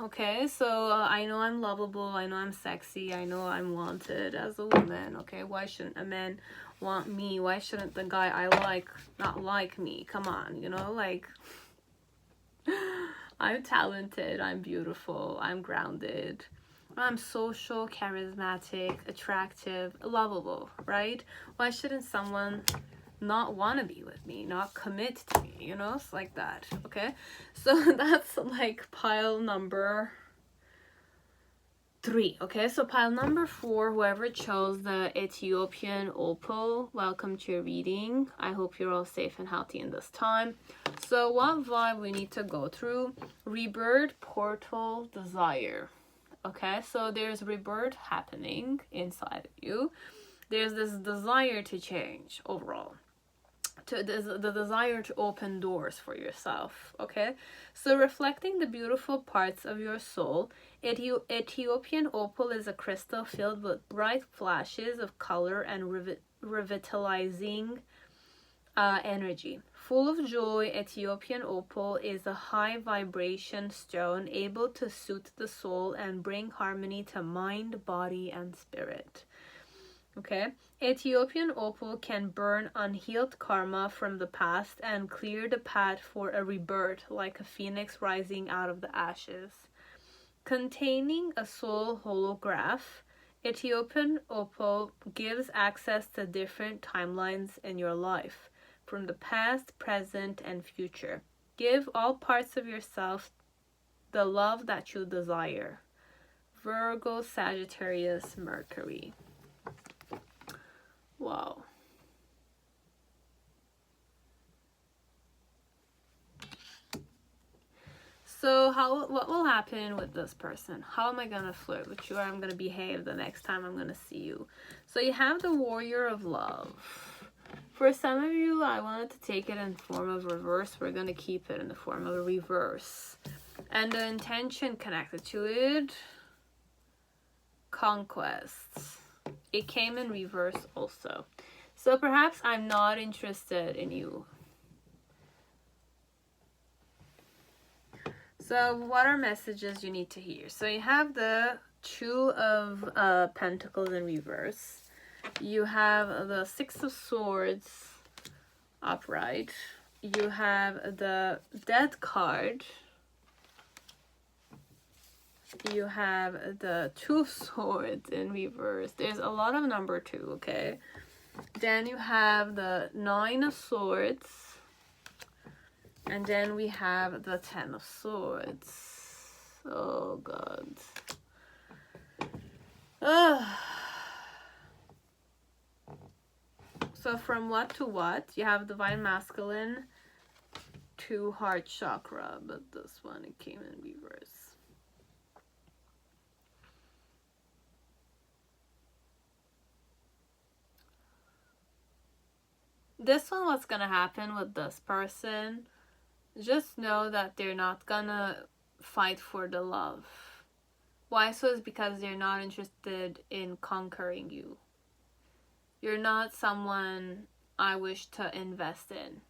Okay, so I know I'm lovable, I know I'm sexy, I know I'm wanted as a woman, okay? Why shouldn't a man want me? Why shouldn't the guy I like not like me? Come on, you know, like, I'm talented, I'm beautiful, I'm grounded, I'm social, charismatic, attractive, lovable, right? Why shouldn't someone not want to be with me, not commit to me, you know? It's like that, okay? So that's like pile number 3, okay? So pile number 4, whoever chose the Ethiopian Opal, welcome to your reading. I hope you're all safe and healthy in this time. So what vibe we need to go through? Rebirth, portal, desire. Okay, so there's rebirth happening inside of you. There's this desire to change overall, the desire to open doors for yourself, okay? So reflecting the beautiful parts of your soul, Ethiopian Opal is a crystal filled with bright flashes of color and revitalizing energy. Full of joy, Ethiopian Opal is a high vibration stone able to soothe the soul and bring harmony to mind, body, and spirit. Okay, Ethiopian Opal can burn unhealed karma from the past and clear the path for a rebirth like a phoenix rising out of the ashes. Containing a soul holograph, Ethiopian Opal gives access to different timelines in your life, from the past, present, and future. Give all parts of yourself the love that you desire. Virgo, Sagittarius, Mercury. Wow. So what will happen with this person? How am I going to flirt with you? Or I'm going to behave the next time I'm going to see you? So you have the Warrior of Love. For some of you, I wanted to take it in form of reverse. We're going to keep it in the form of a reverse. And the intention connected to it, conquest. It came in reverse also. So perhaps I'm not interested in you. So what are messages you need to hear? So you have the Two of Pentacles in reverse. You have the Six of Swords upright. You have the Death card. You have the Two of Swords in reverse. There's a lot of number 2, okay? Then you have the Nine of Swords. And then we have the Ten of Swords. Oh, God. Ugh. So from what to what? You have Divine Masculine to Heart Chakra. But this one, it came in reverse. This one, what's gonna happen with this person, just know that they're not gonna fight for the love. Why so? Is because they're not interested in conquering you. You're not someone I wish to invest in.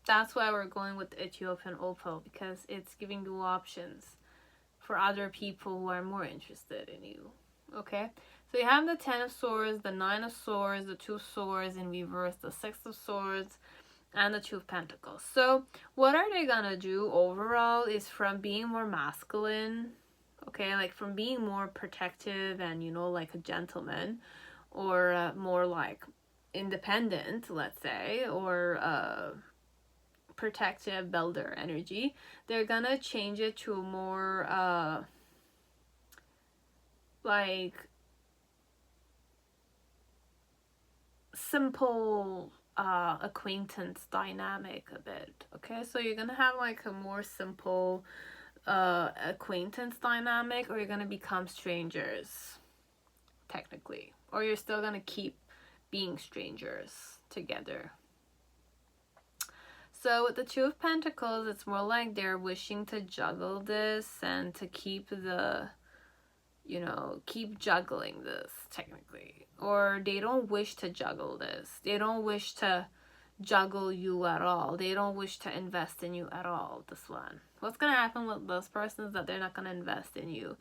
That's why we're going with the Ethiopian Opal, because it's giving you options for other people who are more interested in you. Okay? So you have the Ten of Swords, the Nine of Swords, the Two of Swords in reverse, the Six of Swords, and the Two of Pentacles. So what are they gonna do overall is from being more masculine, okay, like from being more protective and, you know, like a gentleman, or more like independent, let's say, or protective builder energy, they're gonna change it to a more like simple acquaintance dynamic a bit. Okay, so you're gonna have like a more simple acquaintance dynamic, or you're gonna become strangers, technically, or you're still gonna keep being strangers together. So with the Two of Pentacles, it's more like they're wishing to juggle this and to keep the, you know, keep juggling this, technically. Or they don't wish to juggle this. They don't wish to juggle you at all. They don't wish to invest in you at all, this one. What's going to happen with this person is that they're not going to invest in you.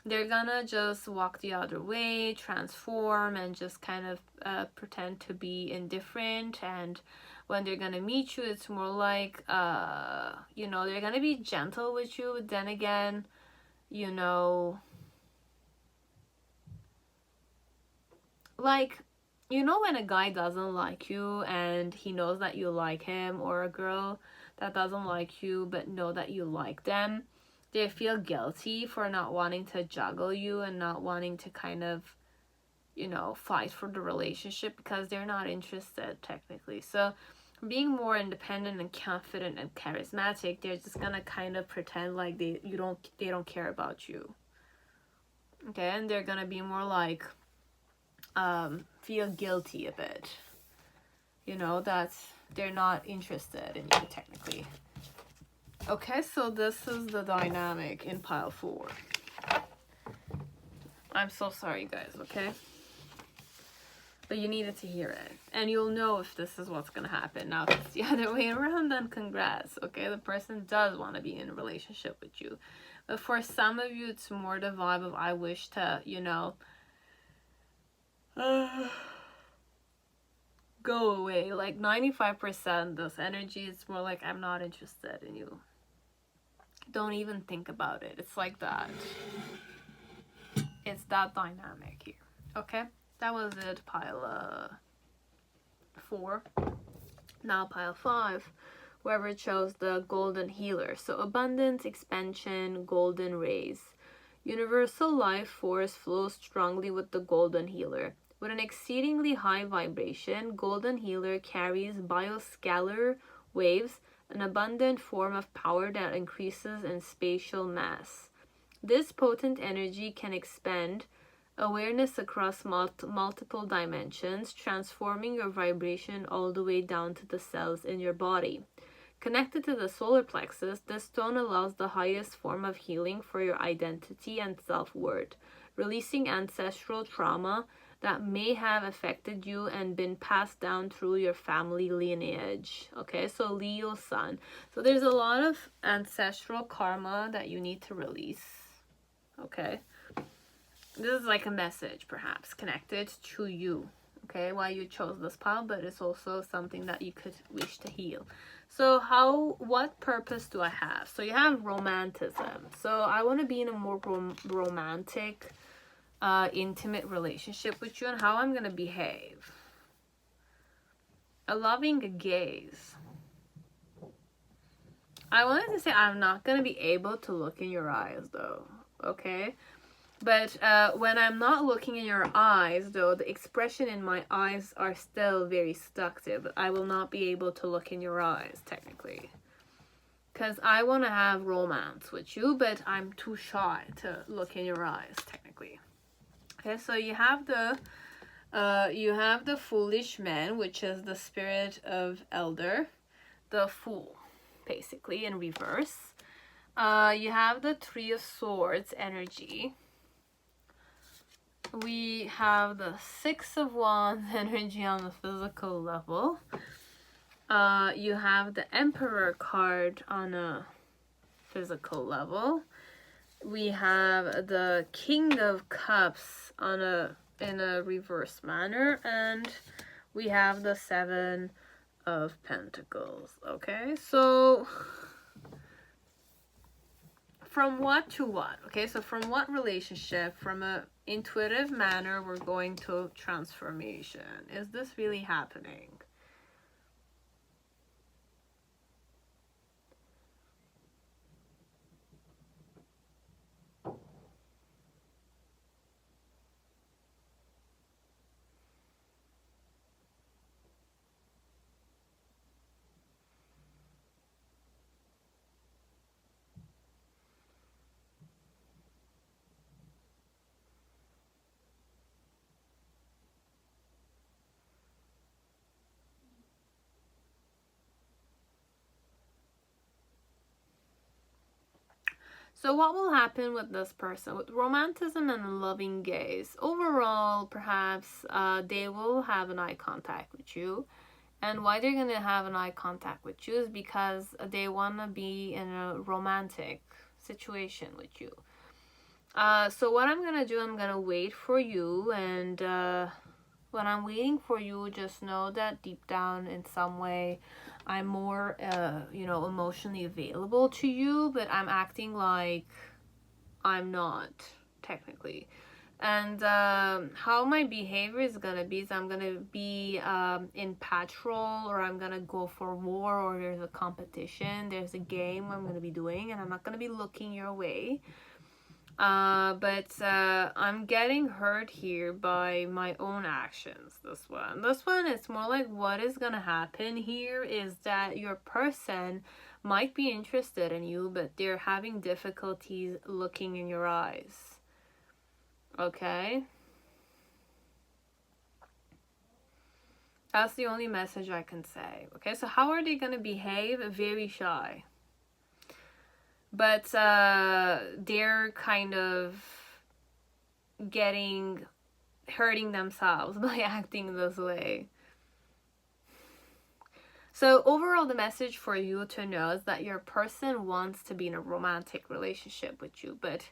They're going to just walk the other way, transform, and just kind of pretend to be indifferent. And when they're going to meet you, it's more like, you know, they're going to be gentle with you. But then again, you know, like, you know when a guy doesn't like you and he knows that you like him, or a girl that doesn't like you but know that you like them, they feel guilty for not wanting to juggle you and not wanting to kind of, you know, fight for the relationship because they're not interested, technically. So being more independent and confident and charismatic, they're just gonna kind of pretend like they don't care about you. Okay, and they're gonna be more like feel guilty a bit, you know, that they're not interested in you, technically. Okay, so this is the dynamic in pile 4. I'm so sorry, guys, okay? But you needed to hear it, and you'll know if this is what's gonna happen. Now, if it's the other way around, then congrats, okay? The person does want to be in a relationship with you. But for some of you, it's more the vibe of, I wish to, you know, go away. Like 95% this energy, it's more like, I'm not interested in you. Don't even think about it. It's like that. It's that dynamic here. Okay, that was it, pile 4. Now pile 5, whoever chose the golden healer. So abundance, expansion, golden rays. Universal life force flows strongly with the golden healer. With an exceedingly high vibration, golden healer carries bioscalar waves, an abundant form of power that increases in spatial mass. This potent energy can expand awareness across multiple dimensions, transforming your vibration all the way down to the cells in your body. Connected to the solar plexus, this stone allows the highest form of healing for your identity and self-worth, releasing ancestral trauma that may have affected you and been passed down through your family lineage. Okay, so Leo Sun. So there's a lot of ancestral karma that you need to release. Okay, this is like a message perhaps connected to you. Okay, why you chose this pile, but it's also something that you could wish to heal. So what purpose do I have? So you have romanticism. So I want to be in a more romantic, intimate relationship with you, and how I'm going to behave. A loving gaze. I wanted to say I'm not going to be able to look in your eyes though. Okay? But when I'm not looking in your eyes, though, the expression in my eyes are still very seductive. But I will not be able to look in your eyes, technically. Because I want to have romance with you, but I'm too shy to look in your eyes, technically. Okay, so you have the foolish man, which is the spirit of elder. The fool, basically, in reverse. You have the Three of Swords energy. We have the Six of Wands energy on the physical level. You have the Emperor card on a physical level. We have the King of Cups on in a reverse manner, and we have the Seven of Pentacles. Okay, so from what to what? Okay, so from what relationship, from a intuitive manner, we're going to transformation. Is this really happening? So what will happen with this person? With romanticism and loving gaze, overall, perhaps they will have an eye contact with you. And why they're going to have an eye contact with you is because they want to be in a romantic situation with you. So what I'm going to do, I'm going to wait for you. And when I'm waiting for you, just know that deep down in some way, I'm more, emotionally available to you, but I'm acting like I'm not, technically. And how my behavior is gonna be is I'm gonna be in patrol, or I'm gonna go for war, or there's a competition, there's a game I'm gonna be doing, and I'm not gonna be looking your way. But I'm getting hurt here by my own actions. This one, it's more like what is gonna happen here is that your person might be interested in you, but they're having difficulties looking in your eyes. Okay? That's the only message I can say. Okay, so how are they gonna behave? Very shy. But they're kind of hurting themselves by acting this way. So overall, the message for you to know is that your person wants to be in a romantic relationship with you, but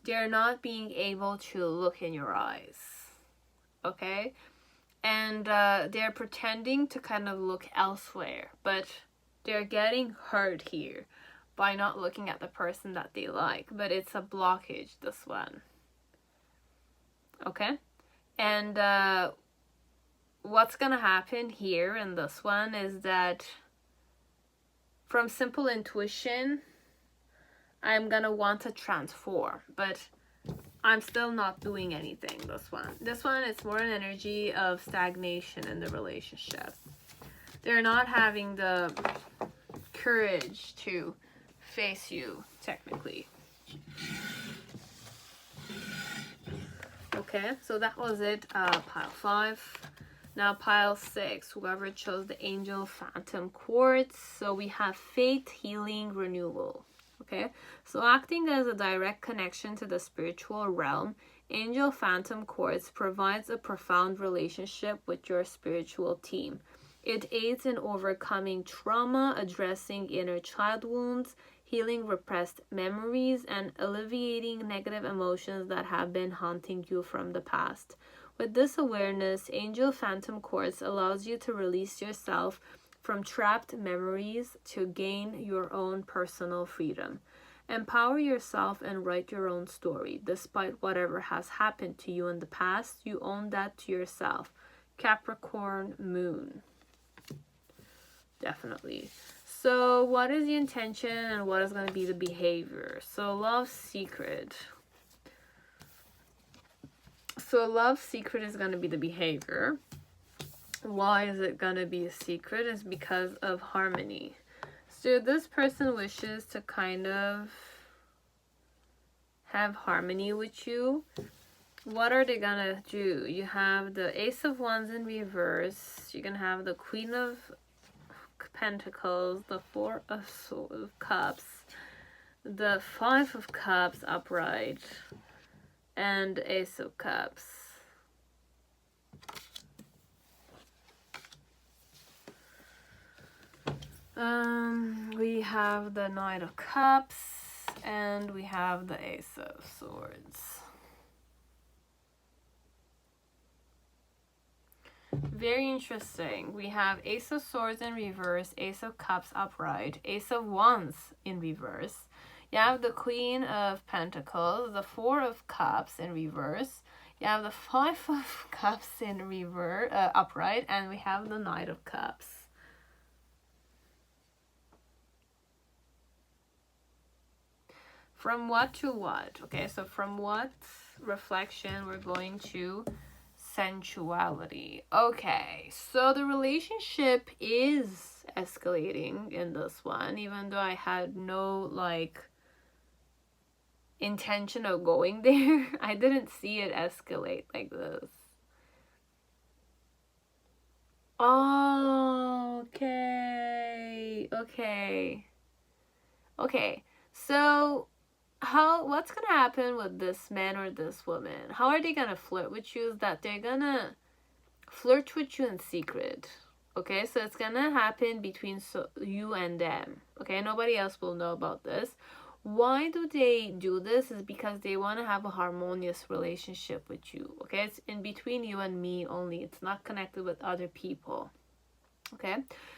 they're not being able to look in your eyes. Okay? And they're pretending to kind of look elsewhere, but they're getting hurt here by not looking at the person that they like. But it's a blockage, this one. Okay? And what's gonna happen here in this one is that from simple intuition, I'm gonna want to transform, but I'm still not doing anything. This one is more an energy of stagnation in the relationship. They're not having the courage to face you, technically. Okay, so that was it, pile 5. Now pile 6, whoever chose the Angel Phantom Quartz. So we have faith, healing, renewal. Okay, so acting as a direct connection to the spiritual realm, Angel Phantom Quartz provides a profound relationship with your spiritual team. It aids in overcoming trauma, addressing inner child wounds, healing repressed memories, and alleviating negative emotions that have been haunting you from the past. With this awareness, Angel Phantom Quartz allows you to release yourself from trapped memories to gain your own personal freedom. Empower yourself and write your own story. Despite whatever has happened to you in the past, you own that to yourself. Capricorn Moon. Definitely. So what is the intention and what is going to be the behavior? So love secret. So love secret is going to be the behavior. Why is it going to be a secret? Is because of harmony. So this person wishes to kind of have harmony with you. What are they gonna do? You have the Ace of Wands in reverse. You're gonna have the Queen of Pentacles, the Four of Cups, the Five of Cups upright, and Ace of Cups. We have the Knight of Cups, and we have the Ace of Swords. Very interesting. We have Ace of Swords in reverse, Ace of Cups upright, Ace of Wands in reverse. You have the Queen of Pentacles, the Four of Cups in reverse. You have the Five of Cups in reverse, upright, and we have the Knight of Cups. From what to what? Okay, so from what reflection we're going to sensuality. Okay, so the relationship is escalating in this one, even though I had no intention of going there. I didn't see it escalate like this. Oh, okay. So what's gonna happen with this man or this woman? How are they gonna flirt with you? Is that they're gonna flirt with you in secret. Okay, so it's gonna happen between you and them. Okay, nobody else will know about this. Why do they do this? Is because they want to have a harmonious relationship with you. Okay, it's in between you and me only. It's not connected with other people. Okay,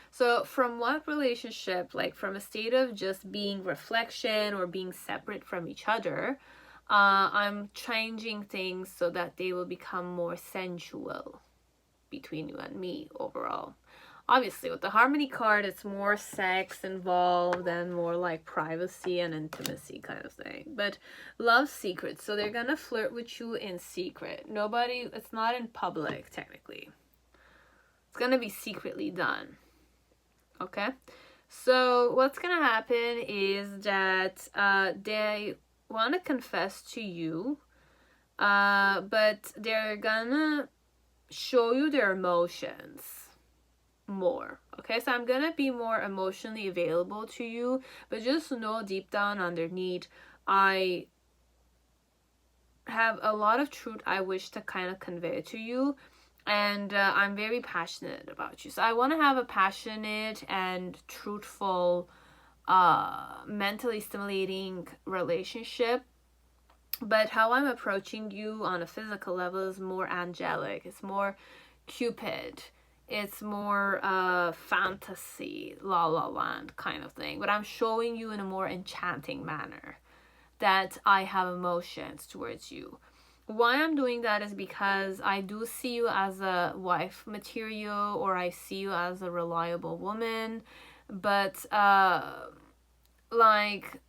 so from what relationship, like from a state of just being reflection or being separate from each other, I'm changing things so that they will become more sensual between you and me overall. Obviously, with the harmony card, it's more sex involved and more like privacy and intimacy kind of thing. But love secrets, so they're gonna flirt with you in secret. Nobody, it's not in public technically. It's gonna be secretly done. Okay? So what's gonna happen is that they want to confess to you, but they're gonna show you their emotions more. Okay, so I'm gonna be more emotionally available to you, but just know deep down underneath, I have a lot of truth I wish to kind of convey to you, and I'm very passionate about you. So I want to have a passionate and truthful, mentally stimulating relationship. But how I'm approaching you on a physical level is more angelic. It's more Cupid. It's more fantasy, la la land kind of thing. But I'm showing you in a more enchanting manner that I have emotions towards you. Why I'm doing that is because I do see you as a wife material, or I see you as a reliable woman. But like,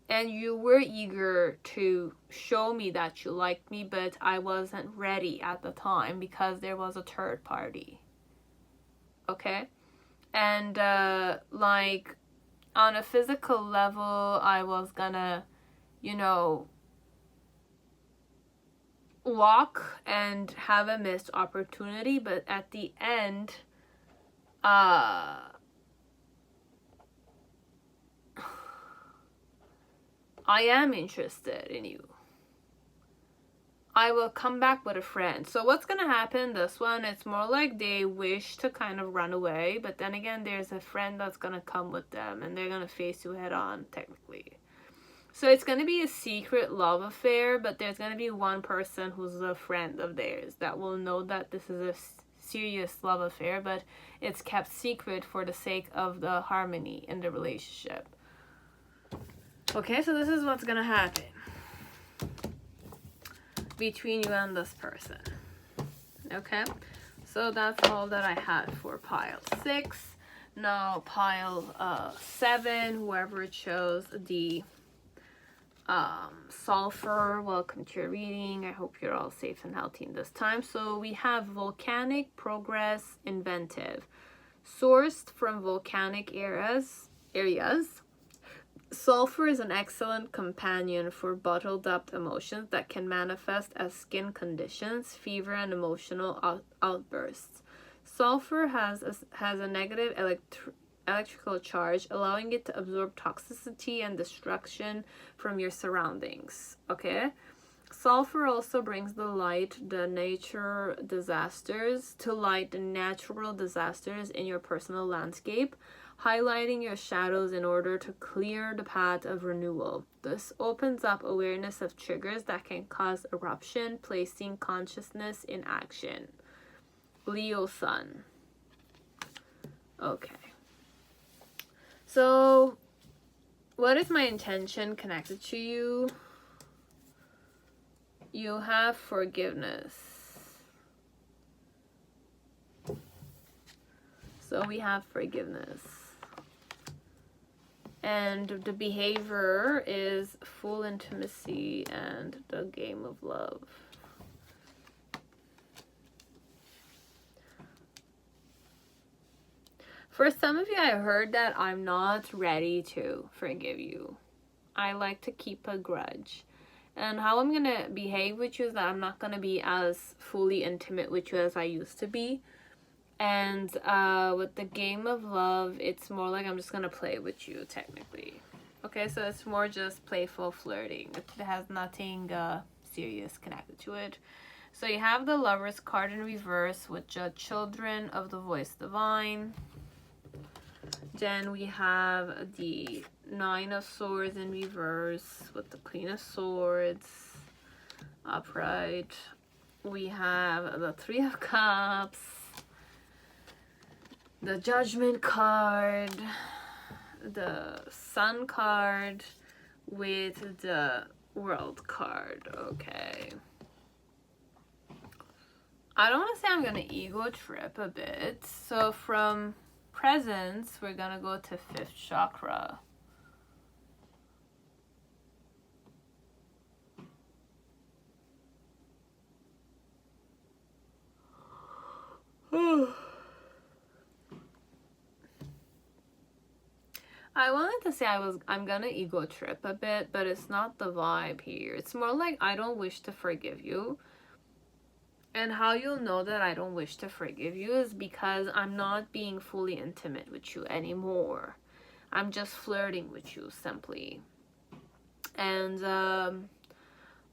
and you were eager to show me that you liked me, but I wasn't ready at the time because there was a third party. Okay? And like, on a physical level, I was gonna, you know, walk and have a missed opportunity, but at the end, I am interested in you. I will come back with a friend. So what's gonna happen, this one, it's more like they wish to kind of run away, but then again, there's a friend that's gonna come with them and they're gonna face you head on, technically. So it's gonna be a secret love affair, but there's gonna be one person who's a friend of theirs that will know that this is a serious love affair, but it's kept secret for the sake of the harmony in the relationship. Okay, so this is what's gonna happen between you and this person. Okay, so that's all that I had for pile 6. Now pile 7, whoever chose the Sulfure, welcome to your reading. I hope you're all safe and healthy in this time. So we have volcanic, progress, inventive, sourced from volcanic areas. Sulfur is an excellent companion for bottled up emotions that can manifest as skin conditions, fever, and emotional outbursts. Sulfur has a negative electrical charge, allowing it to absorb toxicity and destruction from your surroundings. Okay? Sulfur also brings to light the natural disasters in your personal landscape, highlighting your shadows in order to clear the path of renewal. This opens up awareness of triggers that can cause eruption, placing consciousness in action. Leo Sun. Okay. So, what is my intention connected to you? You have forgiveness. So we have forgiveness. And the behavior is full intimacy and the game of love. For some of you, I heard that I'm not ready to forgive you. I like to keep a grudge. And how I'm going to behave with you is that I'm not going to be as fully intimate with you as I used to be. And with the game of love, it's more like I'm just gonna play with you technically. Okay, so it's more just playful flirting. It has nothing serious connected to it. So you have the Lovers card in reverse with the Children of the Voice Divine. Then we have the Nine of Swords in reverse with the Queen of Swords upright. We have the Three of Cups, the Judgment card, the Sun card with the World card. Okay. I don't want to say I'm going to ego trip a bit. So from presence, we're going to go to 5th chakra. I wanted to say I'm gonna ego trip a bit, but it's not the vibe here. It's more like I don't wish to forgive you. And how you'll know that I don't wish to forgive you is because I'm not being fully intimate with you anymore. I'm just flirting with you simply. And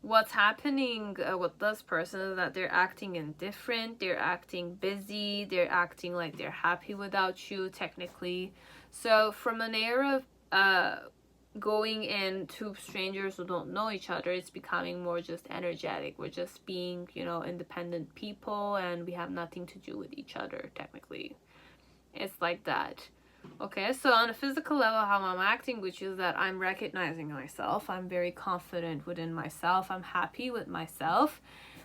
what's happening with this person is that they're acting indifferent, they're acting busy, they're acting like they're happy without you technically. So from an era of going into strangers who don't know each other, it's becoming more just energetic. We're just being, you know, independent people, and we have nothing to do with each other technically. It's like that. Okay, so on a physical level, how I'm acting, which is that I'm recognizing myself. I'm very confident within myself. I'm happy with myself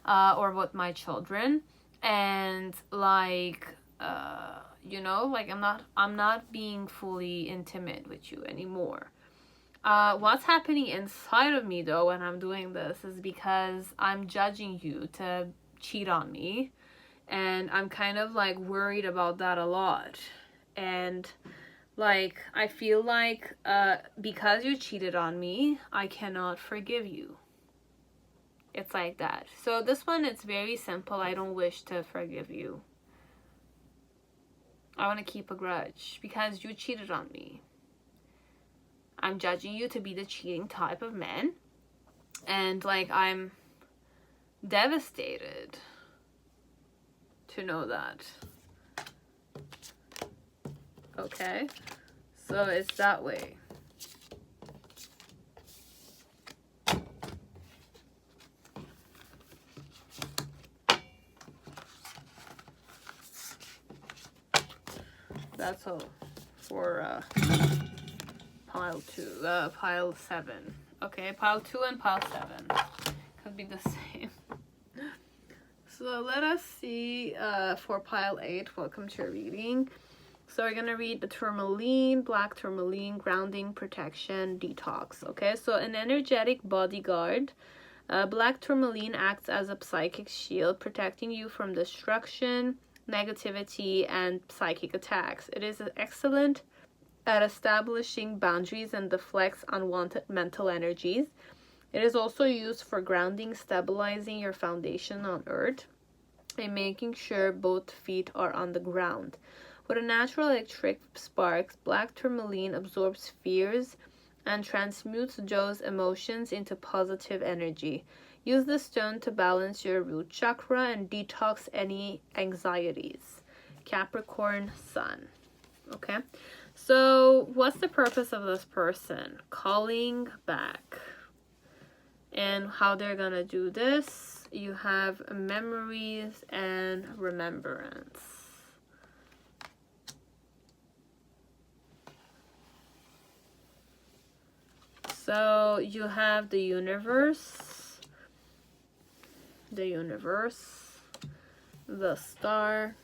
or with my children. And like, you know, like I'm not being fully intimate with you anymore. What's happening inside of me though when I'm doing this is because I'm judging you to cheat on me, and I'm kind of like worried about that a lot. And like I feel like because you cheated on me, I cannot forgive you. It's like that. So this one, it's very simple. I don't wish to forgive you. I want to keep a grudge because you cheated on me. I'm judging you to be the cheating type of man. And like I'm devastated to know that. Okay? So it's that way. That's all for pile 7. Okay, pile 2 and pile 7 could be the same. So let us see for pile 8. Welcome to your reading. So we're gonna read the Tourmaline, black Tourmaline, grounding, protection, detox. Okay, so an energetic bodyguard. Black Tourmaline acts as a psychic shield, protecting you from destruction, negativity, and psychic attacks. It is excellent at establishing boundaries and deflects unwanted mental energies. It is also used for grounding, stabilizing your foundation on earth, and making sure both feet are on the ground. With a natural electric spark, black Tourmaline absorbs fears and transmutes those emotions into positive energy. Use the stone to balance your root chakra and detox any anxieties. Capricorn Sun. Okay, so what's the purpose of this person? Calling back. And how they're gonna do this, you have memories and remembrance. So you have the universe, the star,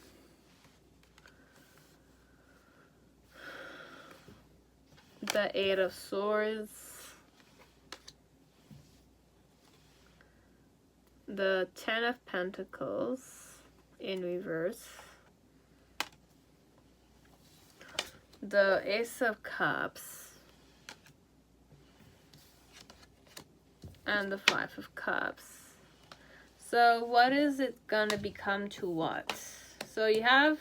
the 8 of Swords, the 10 of Pentacles in reverse, the Ace of Cups, and the 5 of Cups. So what is it gonna become to what? So you have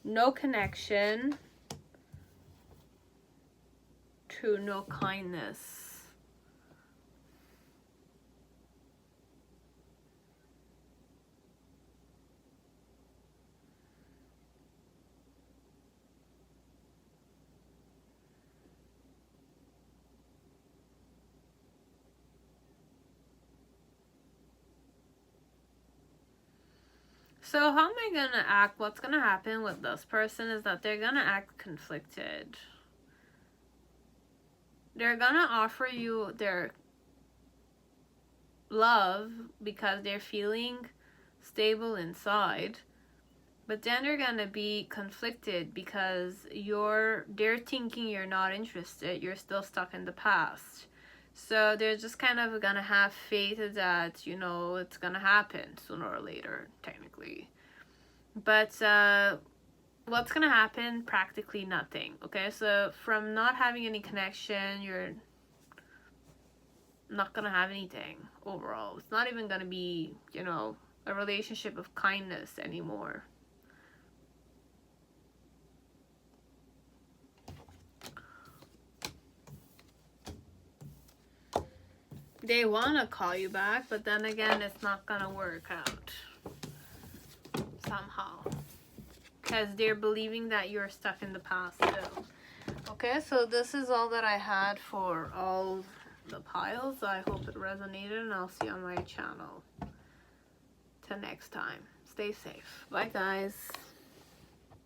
no connection to no kindness. So how am I gonna act? What's gonna happen with this person is that they're gonna act conflicted. They're gonna offer you their love because they're feeling stable inside, but then they're gonna be conflicted because they're thinking you're not interested, you're still stuck in the past. So they're just kind of gonna have faith that, you know, it's gonna happen sooner or later, technically. But what's gonna happen? Practically nothing. Okay, so from not having any connection, you're not gonna have anything overall. It's not even gonna be, you know, a relationship of kindness anymore. They want to call you back, but then again, it's not gonna work out somehow because they're believing that you're stuck in the past still. Okay, so this is all that I had for all the piles. I hope it resonated, and I'll see you on my channel. Till next time, stay safe. Bye guys.